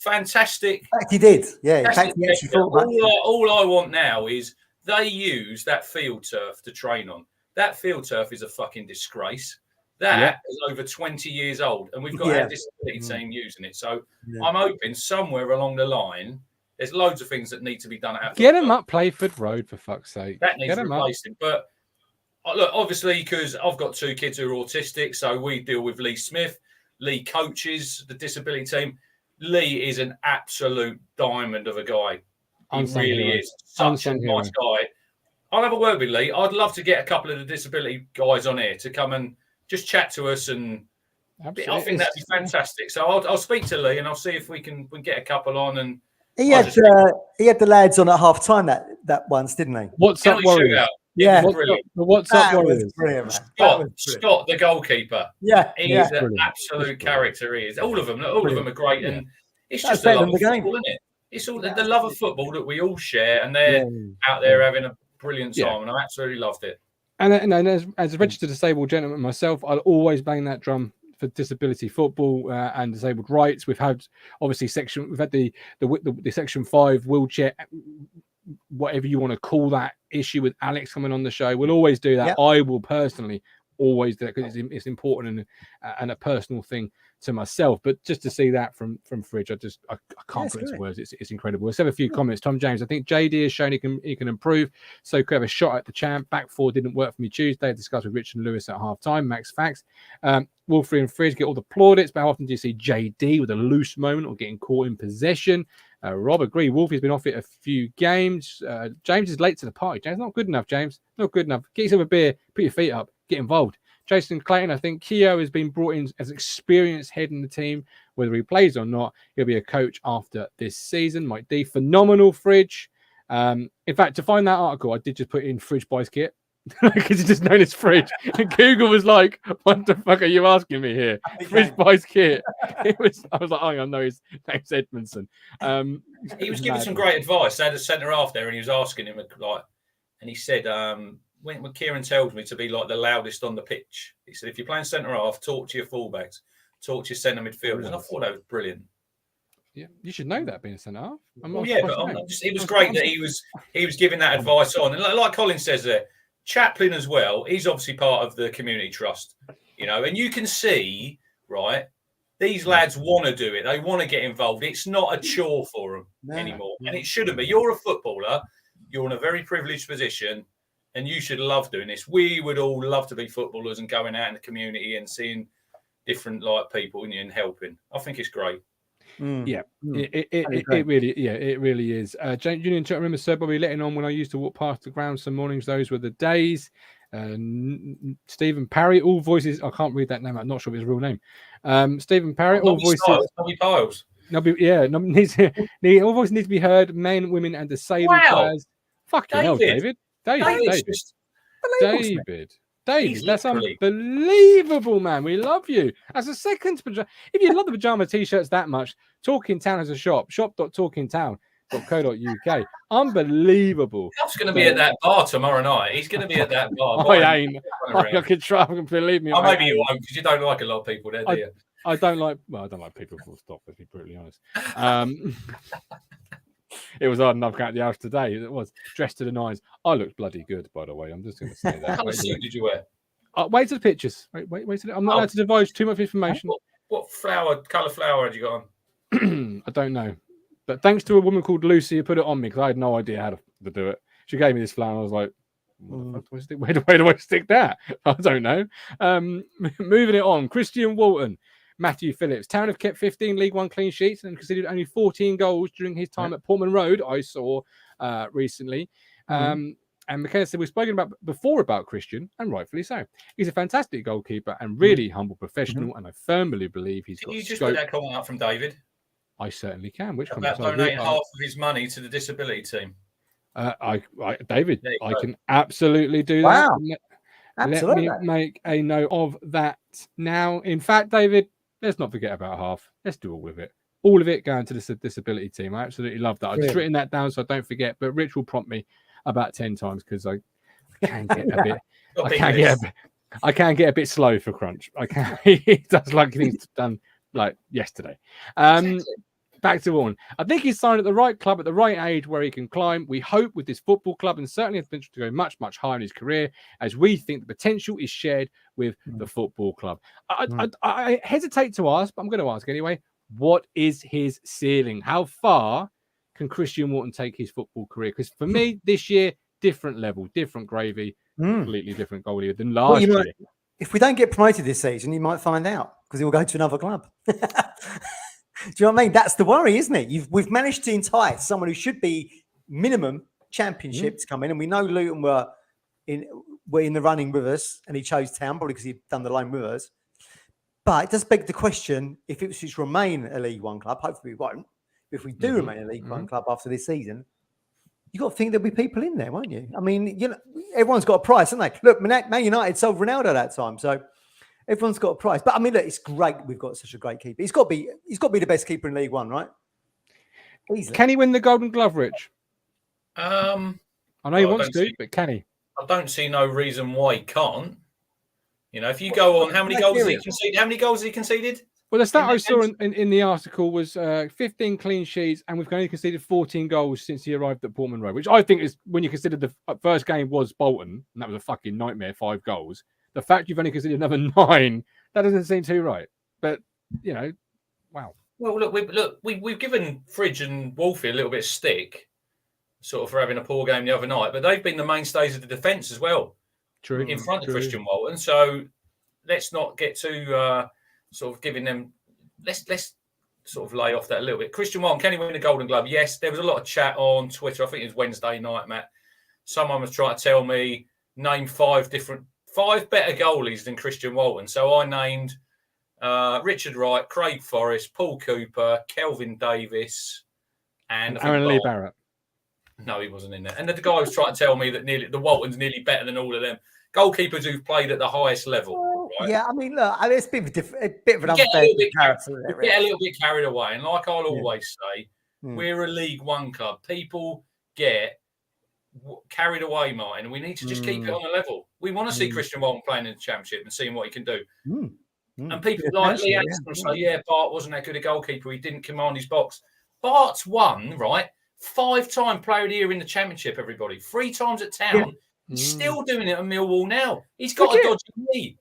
fantastic. In fact, he did. Yeah. In fact, he actually all I want now is they use that field turf to train on. That field turf is a fucking disgrace. That is over 20 years old, and we've got our disability team using it. So I'm hoping somewhere along the line, there's loads of things that need to be done. Get him up Playford Road, for fuck's sake. That needs replacing. But look, obviously, because I've got 2 kids who are autistic, so we deal with Lee Smith. Lee coaches the disability team. Lee is an absolute diamond of a guy. He really is. Such a nice guy. I'll have a word with Lee. I'd love to get a couple of the disability guys on here to come and just chat to us, and I think that'd be fantastic. So I'll speak to Lee and I'll see if we can get a couple on. And he had the lads on at half time that once, didn't he? What's up, Warriors? Yeah, what's up, Warriors? Scott, the goalkeeper. Yeah, he's an absolute character. He is. All of them are great, and it's just the love of football, isn't it? It's all the love of football that we all share, and they're out there having a brilliant time, and I absolutely loved it. And as a registered disabled gentleman myself, I'll always bang that drum for disability football and disabled rights. We've had obviously we've had the Section 5 wheelchair, whatever you want to call that issue, with Alex coming on the show. We'll always do that. I will personally always do it because it's important and a personal thing to myself. But just to see that from Fridge, I can't put into words. It's incredible. Let's have a few comments. Tom James, I think JD has shown he can improve. So could have a shot at the champ. Back 4 didn't work for me Tuesday. I discussed with Rich and Lewis at half time. Max Facts. Wolfrey and Fridge get all the plaudits, but how often do you see JD with a loose moment or getting caught in possession? Rob, agree. Wolfie's been off it a few games. James is late to the party. James, not good enough, James. Not good enough. Get yourself a beer, put your feet up, get involved. Jason Clayton, I think Keogh has been brought in as an experienced head in the team. Whether he plays or not, he'll be a coach after this season. Mike D, phenomenal Fridge. In fact, to find that article, I did just put in Fridge buys kit because it's just known as Fridge. And Google was like, "What the fuck are you asking me here?" Fridge buys kit. I was like, "Oh, I know his name's Edmondson." He was giving some great advice. They had a centre half there, and he was asking him and he said, when Kieran tells me to be like the loudest on the pitch, he said, if you're playing centre half, talk to your fullbacks, talk to your centre midfielders. And I thought that was brilliant. Yeah, you should know that being a centre half. It was great that he was giving that advice on. And like Colin says there, Chaplin as well, he's obviously part of the community trust, and you can see, right, These lads want to do it. They want to get involved. It's not a chore for them anymore. And it shouldn't be. You're a footballer. You're in a very privileged position. And you should love doing this. We would all love to be footballers and going out in the community and seeing different people and helping. I think it's great. Yeah, it really is. Julian, I remember Sir Bobby letting on when I used to walk past the ground some mornings. Those were the days. Stephen Parry, all voices. I can't read that name. I'm not sure of his real name. Stephen Parry, all voices. Nobby Piles. All voices need to be heard. Men, women, and disabled players. Fucking hell, David. David, that's unbelievable, man. We love you. As a second, if you love the pajama t-shirts that much, Talking Town has a shop, shop.talkingtown.co.uk. Unbelievable. He's going to be at that bar tomorrow night. He's going to be at that bar. I ain't. I could try. Believe me. Maybe you won't, because you don't like a lot of people there, do you? I don't like people full stop, to be brutally honest. It was hard enough at the house today. It was dressed to the nines. I looked bloody good, by the way. I'm just going to say that. What suit did you wear? Wait to the pictures. Wait. I'm not allowed to divulge too much information. What colour flower had you got on? I don't know. But thanks to a woman called Lucy who put it on me, because I had no idea how to do it. She gave me this flower and I was like, where do I stick that? I don't know. Moving it on. Christian Walton. Matthew Phillips. Town have kept 15 League One clean sheets and conceded only 14 goals during his time at Portman Road, I saw recently. And McKenna said, we've spoken before about Christian, and rightfully so. He's a fantastic goalkeeper and really humble professional, and I firmly believe he's got Can you just scope. put that comment up from David? I certainly can. Which about donating half of his money to the disability team? David, I can absolutely do that. Absolutely. Let me make a note of that now. In fact, David, let's not forget about half. Let's do all of it. All of it going to the disability team. I absolutely love that. I've just written that down so I don't forget. But Rich will prompt me about 10 times because I can get a bit. I can get a bit slow for Crunch. I can. He does like things done like yesterday. Back to Warren. I think he's signed at the right club at the right age where he can climb. We hope with this football club and certainly has potential to go much, much higher in his career, as we think the potential is shared with the football club. I hesitate to ask, but I'm going to ask anyway. What is his ceiling? How far can Christian Walton take his football career? Because for me, this year, different level, different gravy, completely different goalie than last year. If we don't get promoted this season, you might find out because he will go to another club. Do you know what I mean? That's the worry, isn't it? We've managed to entice someone who should be minimum championship to come in, and we know Luton were in the running with us, and he chose Town probably because he'd done the loan with us. But it does beg the question: if Ipswich remain a League One club, hopefully we won't. But if we do remain a League One club after this season, you got to think there'll be people in there, won't you? I mean, everyone's got a price, haven't they? Look, Man United sold Ronaldo that time, so. Everyone's got a price, but I mean, look, it's great. We've got such a great keeper. He's got to be the best keeper in League One, right? Easily. Can he win the Golden Glove, Rich? I know he wants to, but can he? I don't see no reason why he can't. If you go on, how many goals has he conceded? How many goals has he conceded? Well, the stat I saw in the article was 15 clean sheets, and we've only conceded 14 goals since he arrived at Portman Road, which I think is, when you consider the first game was Bolton, and that was a fucking nightmare, 5 goals. The fact you've only considered another 9, that doesn't seem too right. But, wow. Well, we've given Fridge and Wolfie a little bit of stick, sort of for having a poor game the other night, but they've been the mainstays of the defence as well. True. In front of Christian Walton. So let's not get too sort of giving them. Let's sort of lay off that a little bit. Christian Walton, can he win the Golden Glove? Yes. There was a lot of chat on Twitter. I think it was Wednesday night, Matt. Someone was trying to tell me name 5 better goalies than Christian Walton. So I named Richard Wright, Craig Forrest, Paul Cooper, Kelvin Davis, and Aaron Lee Barrett. No, he wasn't in there. And the guy was trying to tell me that the Walton's nearly better than all of them. Goalkeepers who've played at the highest level. Right? Yeah, I mean, look, it's a bit of an unfair comparison. We get a little bit carried away. And like I'll always say, we're a League One club. People get carried away, Martin. We need to just keep it on a level. We want to see Christian Walton playing in the Championship and seeing what he can do. And people like Lee Anderson say, Bart wasn't that good a goalkeeper. He didn't command his box. Bart's won, right? 5-time player of the year in the Championship, everybody. 3 times at Town. Yeah. He's still doing it at Millwall now. He's got a dodgy knee.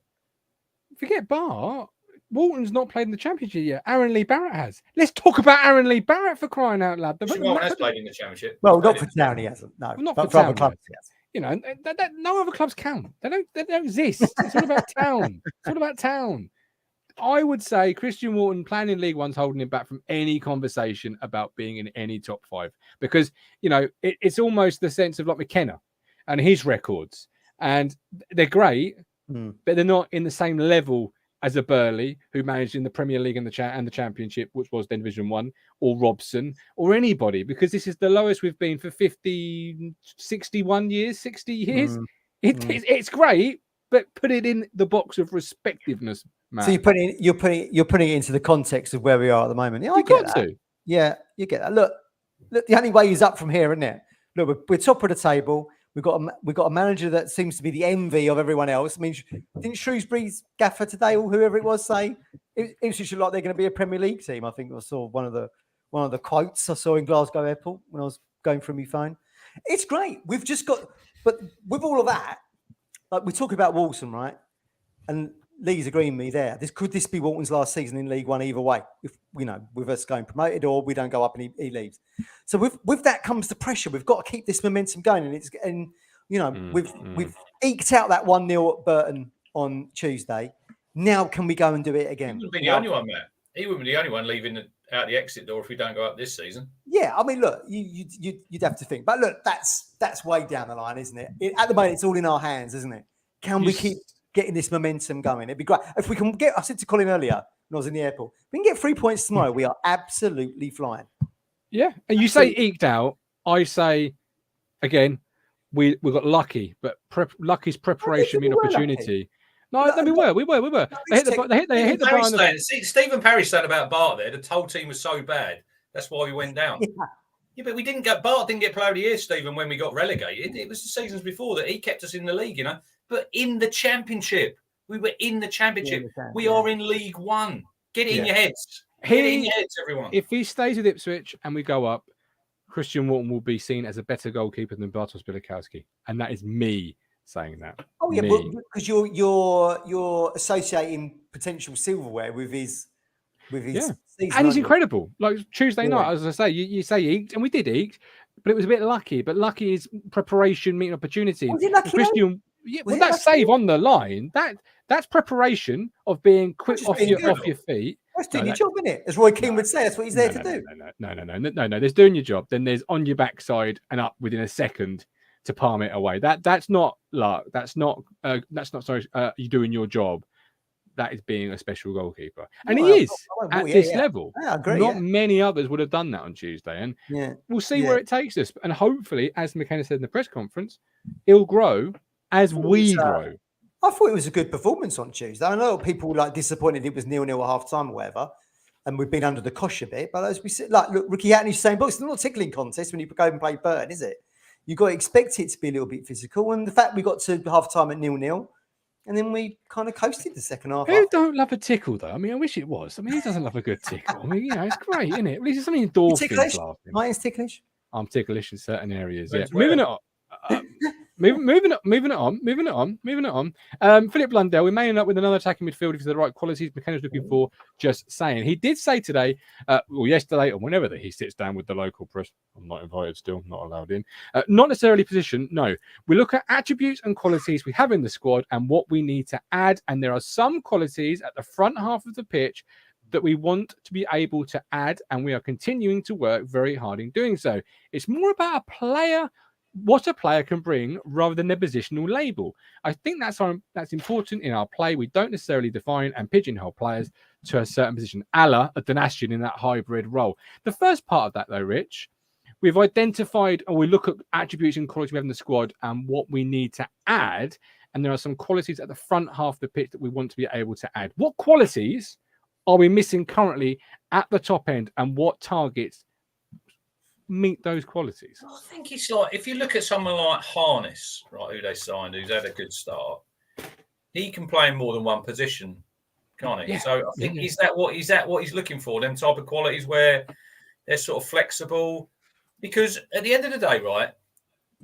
Forget Bart. Walton's not played in the Championship yet. Aaron Lee Barrett has. Let's talk about Aaron Lee Barrett for crying out loud. Walton has played in the Championship. Well, not for Town, he hasn't. No, not but for other Town. clubs, he hasn't. You know, no other clubs count. They don't exist. It's all about Town. It's all about Town. I would say Christian Walton playing in League One's holding him back from any conversation about being in any top 5 because, you know, it's almost the sense of like McKenna and his records. And they're great, but they're not in the same level as a Burley who managed in the Premier League and the Championship, which was then Division 1, or Robson, or anybody, because this is the lowest we've been for 60 years. It's great, but put it in the box of respectiveness, Matt. So you're putting it into the context of where we are at the moment. Yeah, I get that. Yeah, you get that. Look, the only way is up from here, isn't it? Look, we're top of the table. We've got a manager that seems to be the envy of everyone else. I mean, didn't Shrewsbury's gaffer today, or whoever it was, say Ipswich look like they're going to be a Premier League team? I think I saw one of the quotes I saw in Glasgow Airport when I was going through my phone. It's great. We've just got, but with all of that, like we talk about Walton, right? And Lee's agreeing with me there. Could this be Walton's last season in League One either way? If with us going promoted or we don't go up and he leaves. So with that comes the pressure. We've got to keep this momentum going, we've eked out that 1-0 at Burton on Tuesday. Now can we go and do it again? He wouldn't be the only one, Matt. He wouldn't be the only one leaving out the exit door if we don't go up this season. Yeah, I mean, look, you'd have to think, but look, that's way down the line, isn't it? At the moment, it's all in our hands, isn't it? Can we keep getting this momentum going? It'd be great if we can get. I said to Colin earlier when I was in the airport, we can get 3 points tomorrow. We are absolutely flying. Yeah, and you say eked out. I say again, we got lucky, but lucky's preparation mean opportunity. No, we were. They hit the bar. Stephen Parry said about Bart there. The whole team was so bad. That's why we went down. Yeah, but we didn't get Bart didn't get player of the year, Stephen, when we got relegated. It was the seasons before that he kept us in the league, But in the Championship, we were in the Championship. We are in League One. Get it in your heads. Get it in your heads, everyone. If he stays with Ipswich and we go up, Christian Walton will be seen as a better goalkeeper than Bartosz Białkowski, and that is me saying that. Oh yeah, because you're associating potential silverware with his season, and he's incredible. Like Tuesday night, as I say, you say eked, and we did eked, but it was a bit lucky. But lucky is preparation meeting opportunity. Was it lucky? Christian, that save on the line, that's preparation of being quick off your feet. That's doing your job, isn't it? As Roy Keane would say, that's what he's there to do. No. There's doing your job. Then there's on your backside and up within a second to palm it away. That's not luck. That's not you doing your job. That is being a special goalkeeper, and he is at this level. I agree, not many others would have done that on Tuesday, and we'll see where it takes us. And hopefully, as McKenna said in the press conference, he'll grow as we grow. I thought it was a good performance on Tuesday. I know people were disappointed it was 0-0 at half time or whatever, and we've been under the cosh a bit. But as we said, look, Ricky Hatton's saying, "But it's not a tickling contest when you go and play Burton, is it? You've got to expect it to be a little bit physical." And the fact we got to half time at 0-0, and then we kind of coasted the second half. Who don't love a tickle, though? I mean, I wish it was. I mean, who doesn't love a good tickle? I mean, it's great, isn't it? At least it's something endorphins. Martin's ticklish. I'm ticklish in certain areas. Yeah, moving it on. Moving it on. Philip Blundell, we may end up with another attacking midfielder for the right qualities McKenna's looking for. Just saying. He did say today, or yesterday, or whenever that he sits down with the local press. I'm not invited still, not allowed in. Not necessarily position, no. We look at attributes and qualities we have in the squad and what we need to add. And there are some qualities at the front half of the pitch that we want to be able to add, and we are continuing to work very hard in doing so. It's more about a player, what a player can bring rather than their positional label. I think that's important in our play. We don't necessarily define and pigeonhole players to a certain position, a la a Donatian in that hybrid role. The first part of that, though, Rich, we've identified, or we look at attributes and qualities we have in the squad and what we need to add. And there are some qualities at the front half of the pitch that we want to be able to add. What qualities are we missing currently at the top end, and what targets meet those qualities? I think it's like, if you look at someone like Harness, right, who they signed, who's had a good start, he can play in more than one position, can't he? Yeah. So I think is that what he's looking for? Them type of qualities where they're sort of flexible. Because at the end of the day, right,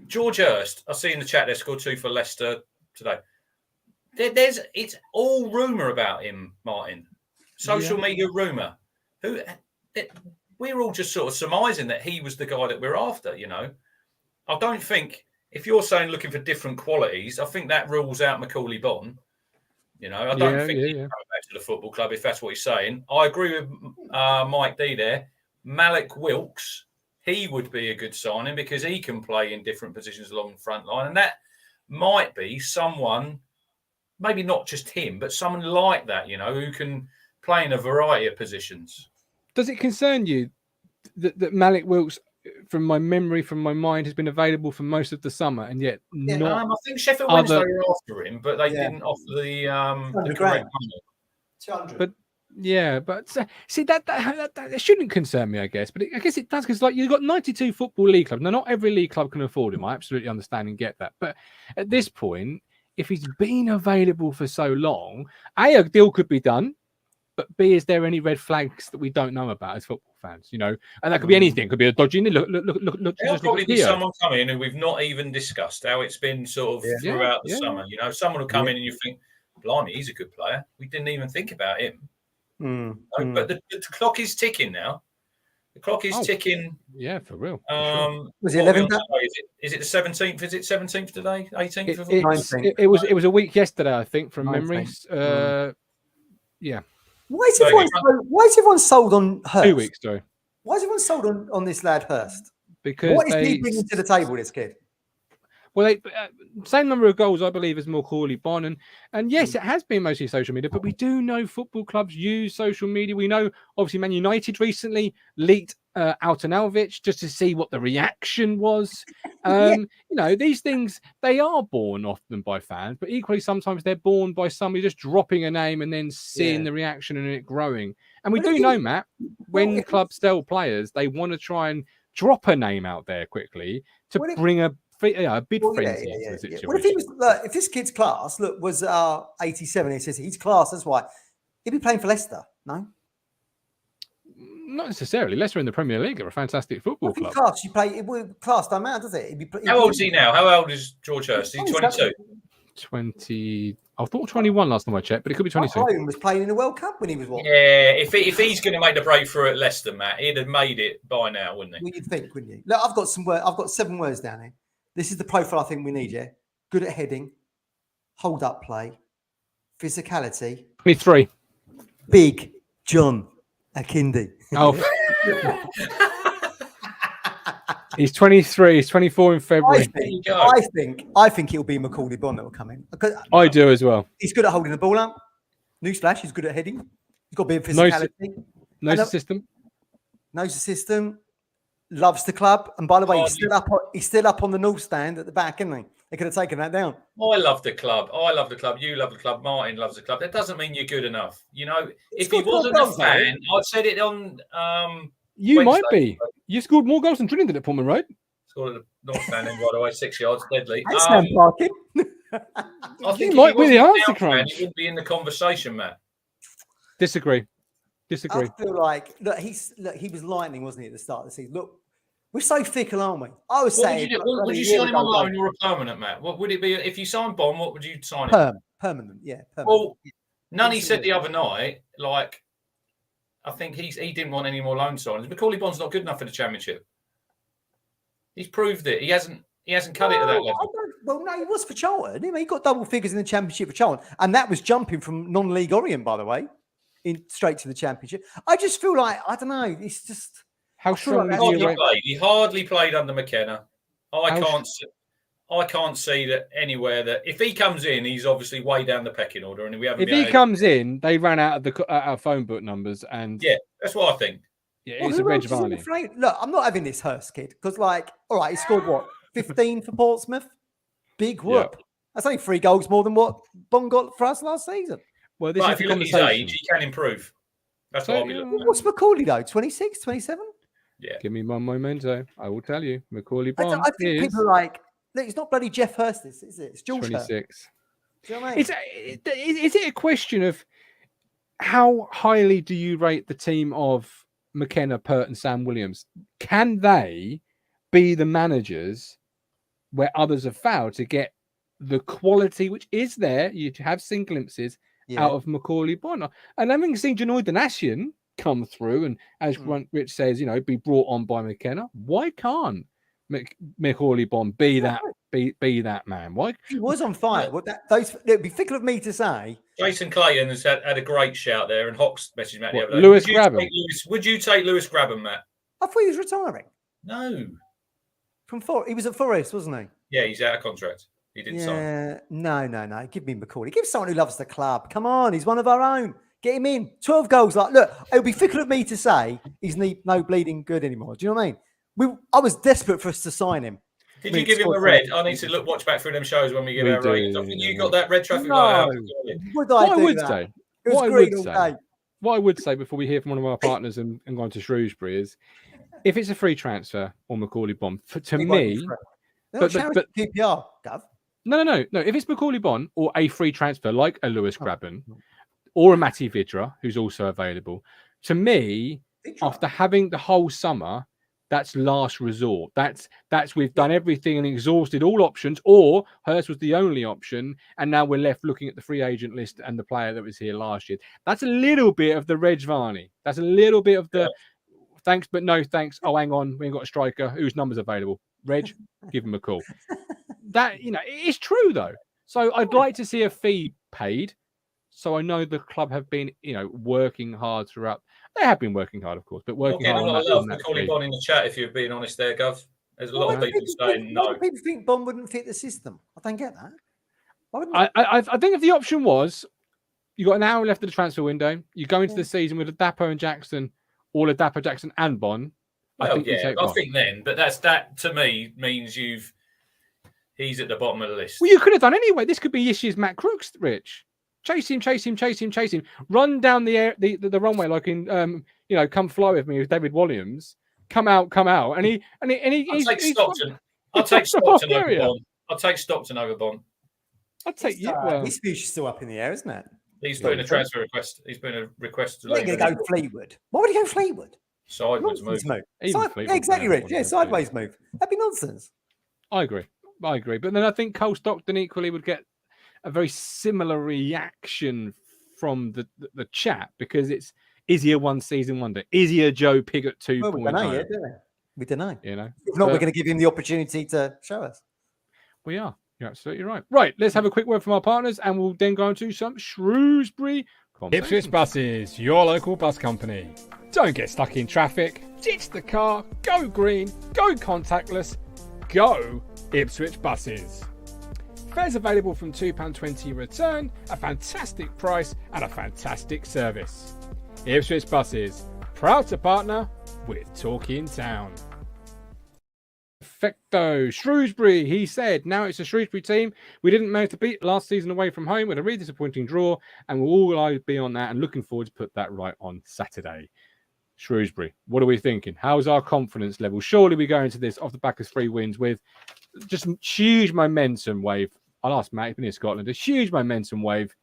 George Hurst, I see in the chat they scored 2 for Leicester today. It's all rumour about him, Martin. social media rumour. We're all just sort of surmising that he was the guy that we're after, you know. I don't think, if you're saying looking for different qualities, I think that rules out Macaulay Bonne. You know, I don't think he's coming back to the football club if that's what he's saying. I agree with Mike D there. Malik Wilkes, he would be a good signing because he can play in different positions along the front line. And that might be someone, maybe not just him, but someone like that, you know, who can play in a variety of positions. Does it concern you that Malik Wilkes, from my memory, from my mind, has been available for most of the summer, and yet not? I think Sheffield Wednesday were after him, but they didn't offer the correct money. 200. But see that shouldn't concern me, I guess. But I guess it does, because like you've got 92 football league clubs. Now, not every league club can afford him. I absolutely understand and get that. But at this point, if he's been available for so long, A, deal could be done. But B, is there any red flags that we don't know about as football fans? You know, and that could be anything. It could be a dodgy. Look. There'll probably be someone coming in who we've not even discussed. How it's been sort of throughout the summer. You know, someone will come in and you think, blimey, he's a good player. We didn't even think about him. But the clock is ticking now. The clock is ticking. Yeah, for real. Was it 11th? Is it the 17th? Is it 17th today? 18th? It was a week yesterday, I think, from memory. Yeah. Why is everyone sold on Hurst? 2 weeks, sorry. Why is everyone sold on this lad Hurst? Because what is he bringing to the table, this kid? Well, same number of goals, I believe, as Macaulay Bonne. And yes, it has been mostly social media, but we do know football clubs use social media. We know, obviously, Man United recently leaked Altanelvic just to see what the reaction was. You know, these things, they are born often by fans, but equally sometimes they're born by somebody just dropping a name and then seeing the reaction and it growing. And we do know, Matt, when clubs sell players, they want to try and drop a name out there quickly to bring a bid frenzy into the situation. What if this kid's class was 87? He says he's class. That's why he'd be playing for Leicester. No, not necessarily. Leicester in the Premier League are a fantastic football club. Class, class don't matter, does it? How old is he now? How old is George Hurst? Is he 22? 20. I thought 21 last time I checked, but it could be 22. He was playing in the World Cup when he was what? Yeah, if he's going to make the breakthrough at Leicester, Matt, he'd have made it by now, wouldn't he? Well, you'd think, wouldn't you? Look, I've got 7 words down here. This is the profile I think we need, yeah? Good at heading, hold-up play, physicality. 23. Big John Akindi. Oh. He's 23. He's 24 in February. I think it'll be Macaulay Bonne that will come in. I do as well. He's good at holding the ball up. Newsflash, he's good at heading. He's got a bit of physicality. Knows the system. Knows the system. Loves the club, and by the way, he's still up on the North Stand at the back, isn't he? They could have taken that down. I love the club. You love the club. Martin loves the club. That doesn't mean you're good enough. You know, if he wasn't a fan, I'd said it on. You might be. You scored more goals than Trinidad at Pullman Road. Scored at the North Stand, by the way, 6 yards, deadly. That's stand parking. I think might be the answer, crunch. He would be in the conversation, Matt. Disagree. I feel like he was lightning, wasn't he, at the start of the season? Look, we're so fickle, aren't we? I was saying, would you sign him on loan or a permanent, Matt? What would it be if you signed Bonne? What would you sign him? Permanent, yeah. Permanent. Well, Nunny said the other night, like, I think he didn't want any more loan signings. Macaulay Bonne's not good enough for the Championship. He's proved it. He hasn't cut it to that level. Well, no, he was for Charlton. He got double figures in the Championship for Charlton, and that was jumping from non-league Orient, by the way, straight to the Championship. I just feel like, I don't know. It's just how strong he hardly played under McKenna. I can't see that anywhere that if he comes in, he's obviously way down the pecking order, and we haven't. If he comes in, they ran out of our phone book numbers, and that's what I think. Yeah, it's a Reg Varney. Look, I'm not having this Hurst kid because, like, all right, he scored what 15 for Portsmouth. Big whoop. Yep. That's only 3 goals more than what Bonne got for us last season. Well, this is if you look at his age, he can improve. That's what I'll be looking at. What's Macaulay though? 26, 27? Yeah. Give me one memento. I will tell you. Macaulay Bonne. I think people are like, look, it's not bloody Jeff Hurst, is it? It's George 26. Hurst. Do you know what I mean? Is it a question of how highly do you rate the team of McKenna, Pert, and Sam Williams? Can they be the managers where others have failed to get the quality which is there? You have seen glimpses out of Macaulay Bonner. And having seen Janoy Donatian come through, and as Rich says, be brought on by McKenna, why can't Macaulay Bonner be that man? Why he was on fire? It'd be fickle of me to say. Jason Clayton has had a great shout there, and Hawks messaged Matt the other day. Lewis Grabham. Would you take Lewis Grabham, Matt? I thought he was retiring. No. He was at Forest, wasn't he? Yeah, he's out of contract. He didn't sign. No. Give me Macaulay. Give someone who loves the club. Come on, he's one of our own. Get him in. 12 goals. Look, it would be fickle of me to say he's no bleeding good anymore. Do you know what I mean? I was desperate for us to sign him. Did you give him a red? I need to watch back through them shows when we give our ratings. I think you got that red traffic light. What I would say before we hear from one of our partners and go on to Shrewsbury is, if it's a free transfer or Macaulay Bonner, to me, but PPR, Gav. No. If it's Macaulay Bonner or a free transfer like a Lewis Grabham or a Matty Vidra, who's also available, to me, after having the whole summer, that's last resort. That's we've done everything and exhausted all options, or Hurst was the only option, and now we're left looking at the free agent list and the player that was here last year. That's a little bit of the Reg Varney. That's a little bit of the thanks, but no thanks. Oh, hang on, we ain't got a striker. Whose number's available? Reg, give him a call. That it's true though. So I'd like to see a fee paid. So I know the club have been, working hard throughout. They have been working hard, of course, but working hard. A lot of love for Macaulay Bonner in the chat. If you're being honest, there, Gov. There's a lot of people saying no. People think Bonner wouldn't fit the system. I don't get that. I think if the option was, you got an hour left of the transfer window, you go into the season with a Dapo and Jackson, or a Dapo, Jackson and Bonn. I think then, but that to me means he's at the bottom of the list. Well, you could have done anyway. This could be this year's Matt Crooks, Rich. Chase him. Run down the runway like in Come Fly With Me with David Williams. Come out, and he's Stockton. I'll take Stockton over Bonn. I'll take Stockton over Bonn. I'd take his future's still up in the air, isn't it? He's put in a transfer request. He's been a request to leave. He's going to go Fleetwood. Why would he go Fleetwood? Sideways move. Exactly, Rich. Yeah, sideways move. That'd be nonsense. I agree. But then I think Cole Stockton equally would get a very similar reaction from the chat, because is he a one-season wonder? Is he a Joe Pigott 2.0? Well, we don't know yet, do we? We don't know. If not, we're going to give him the opportunity to show us. We are. You're absolutely right. Right, let's have a quick word from our partners, and we'll then go into some Shrewsbury comments. Ipswich Buses, your local bus company. Don't get stuck in traffic. Ditch the car. Go green. Go contactless. Go Ipswich Buses. Fares available from £2.20 return, a fantastic price and a fantastic service. Ipswich Buses, proud to partner with Talking Town. Perfecto. Shrewsbury, he said. Now it's a Shrewsbury team we didn't manage to beat last season away from home with a really disappointing draw, and we'll all be on that and looking forward to put that right on Saturday. Shrewsbury, what are we thinking? How's our confidence level? Surely we go into this off the back of 3 wins with just a huge momentum wave. I'll ask Matt, he's been in Scotland, a huge momentum wave.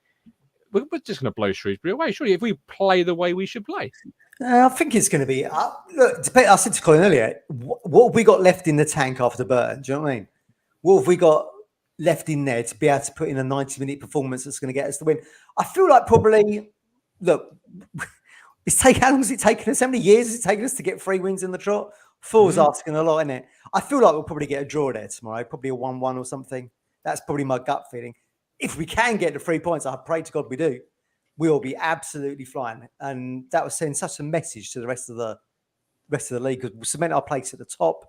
We're just going to blow Shrewsbury away, surely, if we play the way we should play. I think it's going to be... look, I said to Colin earlier, what have we got left in the tank after Burton? Do you know what I mean? What have we got left in there to be able to put in a 90-minute performance that's going to get us the win? I feel like probably... Look, how long has it taken us? How many years has it taken us to get 3 wins in the trot? 4's asking a lot, isn't it? I feel like we'll probably get a draw there tomorrow, probably a 1-1 or something. That's probably my gut feeling. If we can get the 3 points, I pray to God we do, we'll be absolutely flying. And that was sending such a message to the rest of the league, because we'll cement our place at the top,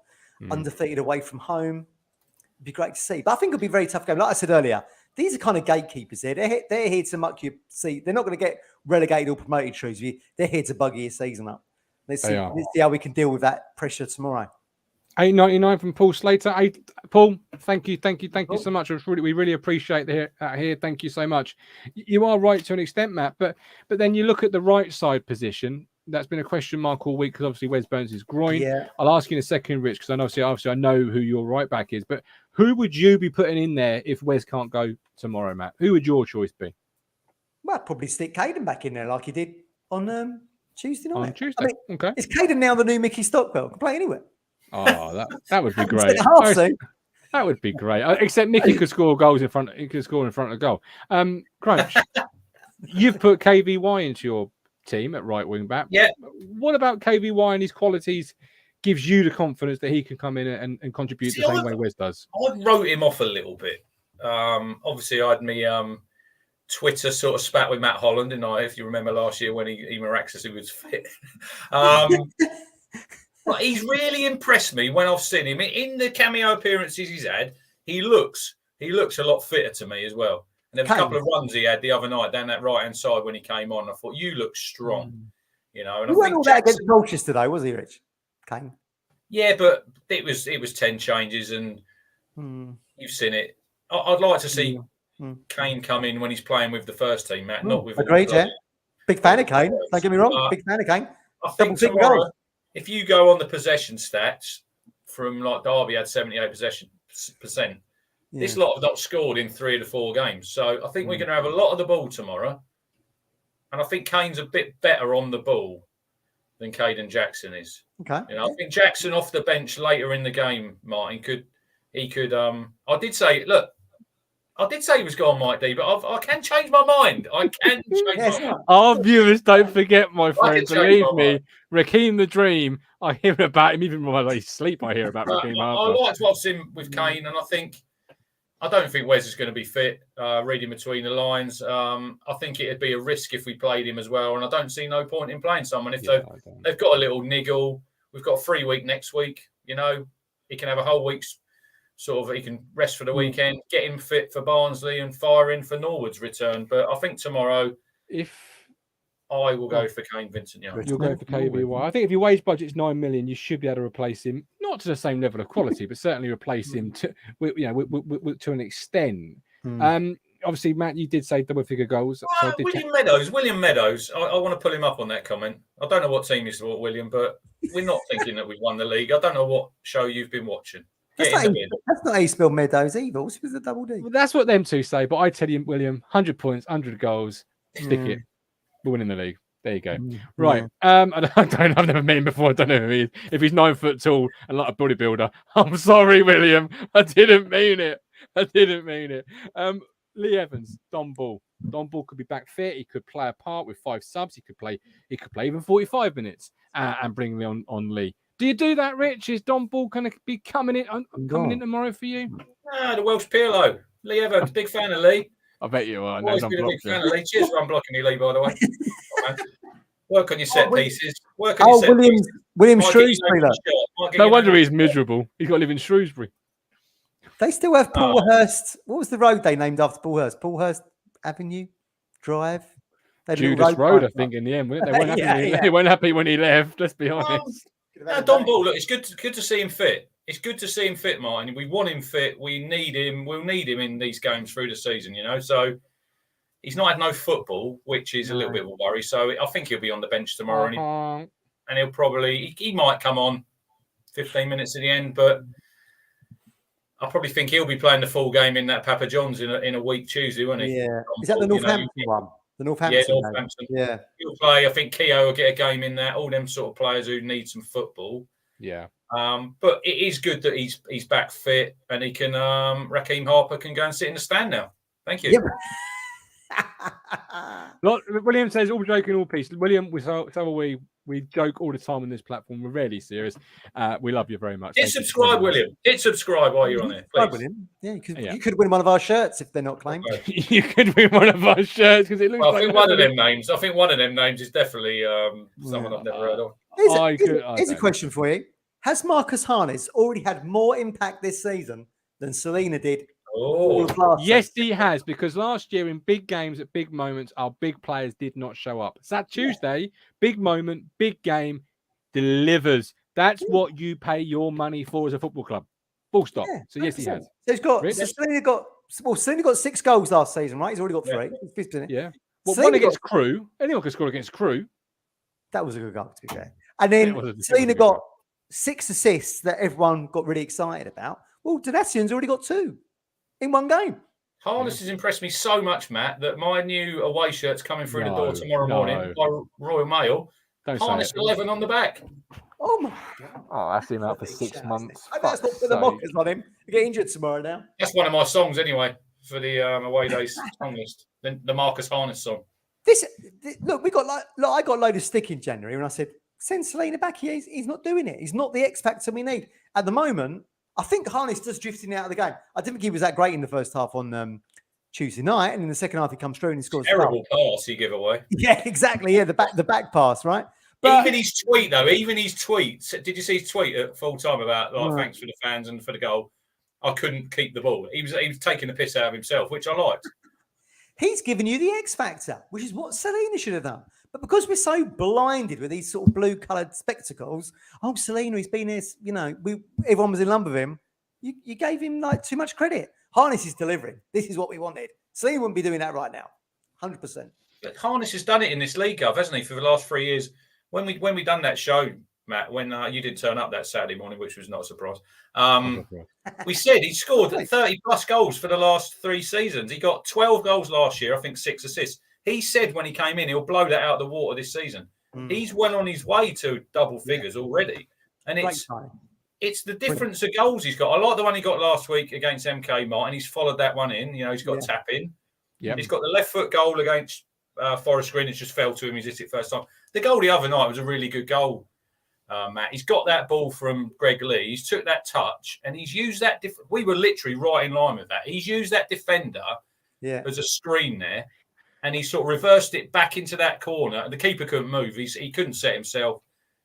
undefeated away from home. It'd be great to see. But I think it'll be a very tough game. Like I said earlier, these are kind of gatekeepers here. They're here to muck your seat. They're not going to get relegated or promoted, Shrewsbury. They're here to buggy your season up. Let's see how we can deal with that pressure tomorrow. 8.99 from Paul Slater. Paul, thank you so much. We really appreciate that here. Thank you so much. You are right to an extent, Matt, but then you look at the right side position. That's been a question mark all week, because obviously Wes Burns is groin. Yeah. I'll ask you in a second, Rich, because obviously I know who your right back is. But who would you be putting in there if Wes can't go tomorrow, Matt? Who would your choice be? Well, I'd probably stick Caden back in there like he did on Tuesday night. On Tuesday, okay. Is Caden now the new Mickey Stockwell? Can play anywhere. Oh, that would be great. That would be great. Except Mickey could score goals in front. He could score in front of goal. Crunch. You've put KVY into your team at right wing back. Yeah. What about KVY and his qualities gives you the confidence that he can come in and contribute the same way Wes does? I wrote him off a little bit. Obviously, I had me Twitter sort of spat with Matt Holland, and if you remember last year when he miraculously was fit. But he's really impressed me when I've seen him in the cameo appearances he's had. He looks a lot fitter to me as well. And there was a couple of runs he had the other night down that right hand side when he came on. I thought, you look strong, you know. And he wasn't all that against Colchester today, was he, Rich? Kane. Yeah, but it was 10 changes, and you've seen it. I'd like to see Kane come in when he's playing with the first team, Matt, not with. Agreed, yeah. Big fan of Kane. Don't get me wrong. Big fan of Kane. I think tomorrow, if you go on the possession stats from like Derby had 78% possession. Yeah. This lot have not scored in 3 of the 4 games. So I think we're going to have a lot of the ball tomorrow. And I think Kane's a bit better on the ball than Caden Jackson is. Okay. You know, I think Jackson off the bench later in the game, Martin, could. I did say he was gone, Mike D, but I can change my mind. I can change my mind. Our viewers don't forget, my friend. Believe me, Raheem the Dream. I hear about him even when I sleep. I hear about Raheem. I liked what's him with Kane, and I don't think Wes is going to be fit. Reading between the lines, I think it'd be a risk if we played him as well, and I don't see no point in playing someone if they've got a little niggle. We've got a free week next week. You know, he can have a whole week's. Sort of, he can rest for the weekend, get him fit for Barnsley, and fire in for Norwood's return. But I think tomorrow, I will go for Kane Vincent Young. You'll go for KVY. I think if your wage budget's 9 million, you should be able to replace him, not to the same level of quality, but certainly replace him to an extent. Obviously, Matt, you did say double-figure goals. So William Meadows. I want to pull him up on that comment. I don't know what team you support, William, but we're not thinking that we've won the league. I don't know what show you've been watching. That's not how you spell Meadows either. What's with the double D? Well, that's what them two say. But I tell you, William, 100 points, 100 goals, stick it. We're winning the league. There you go. Right. I've never met him before. I don't know who he is. If he's 9 foot tall and like a bodybuilder, I'm sorry, William. I didn't mean it. Lee Evans, Don Ball. Don Ball could be back fit. He could play a part with 5 subs. He could play even 45 minutes and bring me on Lee. Do you do that, Rich? Is Don Ball going to be coming in tomorrow for you? The Welsh Pirlo. Lee Evans, big fan of Lee. I bet you are. Always been a big fan of Lee. Cheers for unblocking me, Lee, by the way. Work on your set pieces. William Shrewsbury. No wonder he's miserable. He's got to live in Shrewsbury. They still have Paulhurst. What was the road they named after Paulhurst? Paulhurst Avenue Drive? Judas Road, I think, in the end. They weren't happy when he left, let's be honest. Don Ball, look, it's good to see him fit. It's good to see him fit, Martin. We want him fit. We need him. We'll need him in these games through the season, you know. So he's not had no football, which is a little bit of a worry. So I think he'll be on the bench tomorrow, and he'll probably he might come on 15 minutes at the end, but I probably think he'll be playing the full game in that Papa John's in a week Tuesday, won't he? Yeah. Is that the Northampton one? The Northampton. Yeah, Northampton. Yeah. He'll play. I think Keogh will get a game in there. All them sort of players who need some football. Yeah. But it is good that he's back fit and he can. Raheem Harper can go and sit in the stand now. Thank you. William says, all joking, all peace. William, we joke all the time on this platform. We're rarely serious. We love you very much. Hit subscribe, William. Hit subscribe while you're on there, please. You could win one of our shirts if they're not claimed. You could win one of our shirts because it looks like. I think one of them names. I think one of them names is definitely someone I've never heard of. Here's a question for you: has Marcus Harness already had more impact this season than Selena did? Yes, he has, because last year in big games at big moments, our big players did not show up. It's that Tuesday, big moment, big game, delivers. That's what you pay your money for as a football club. Full stop. Yeah, so yes, he has. So Selena got 6 goals last season, right? He's already got 3. Yeah. 15. Yeah. Well, one against Crew. Anyone can score against Crew. That was a good goal, to be fair. And then Selena got 6 assists that everyone got really excited about. Well, Donatian's already got 2. In one game. Harness has impressed me so much, Matt, that my new away shirt's coming through the door tomorrow morning by Royal Mail. Harness 11 on the back. Oh my God. Oh, that's him out for 6 months. I better stop putting the mockers on him. He'll get injured tomorrow now. That's one of my songs anyway for the away days song list. The Marcus Harness song. Look, I got a load of stick in January, and I said, send Selena back. He's not doing it. He's not the X factor we need at the moment. I think Harness just drifting out of the game. I didn't think he was that great in the first half on Tuesday night, and in the second half he comes through and he scores. Terrible pass he gave away. Yeah, exactly. Yeah, the back pass, right? But even his tweet, did you see his tweet at full time about thanks for the fans and for the goal? I couldn't keep the ball. He was taking the piss out of himself, which I liked. He's given you the X factor, which is what Selena should have done. But because we're so blinded with these sort of blue-coloured spectacles, Selena, he's been here, everyone was in love with him. You gave him like too much credit. Harness is delivering. This is what we wanted. Selena wouldn't be doing that right now, 100%. But Harness has done it in this league, hasn't he, for the last 3 years? When we done that show, Matt, when you didn't turn up that Saturday morning, which was not a surprise. We said he scored 30 plus goals for the last 3 seasons. He got 12 goals last year, I think 6 assists. He said when he came in, he'll blow that out of the water this season. He's well on his way to double figures already. And it's the difference of goals he's got. I like the one he got last week against MK Martin. He's followed that one in. He's got tap in. Yeah. He's got the left foot goal against Forest Green. It just fell to him. He's hit it first time. The goal the other night was a really good goal. Matt, he's got that ball from Greg Lee. He's took that touch and he's used that. We were literally right in line with that. He's used that defender as a screen there, and he sort of reversed it back into that corner. The keeper couldn't move. He couldn't set himself.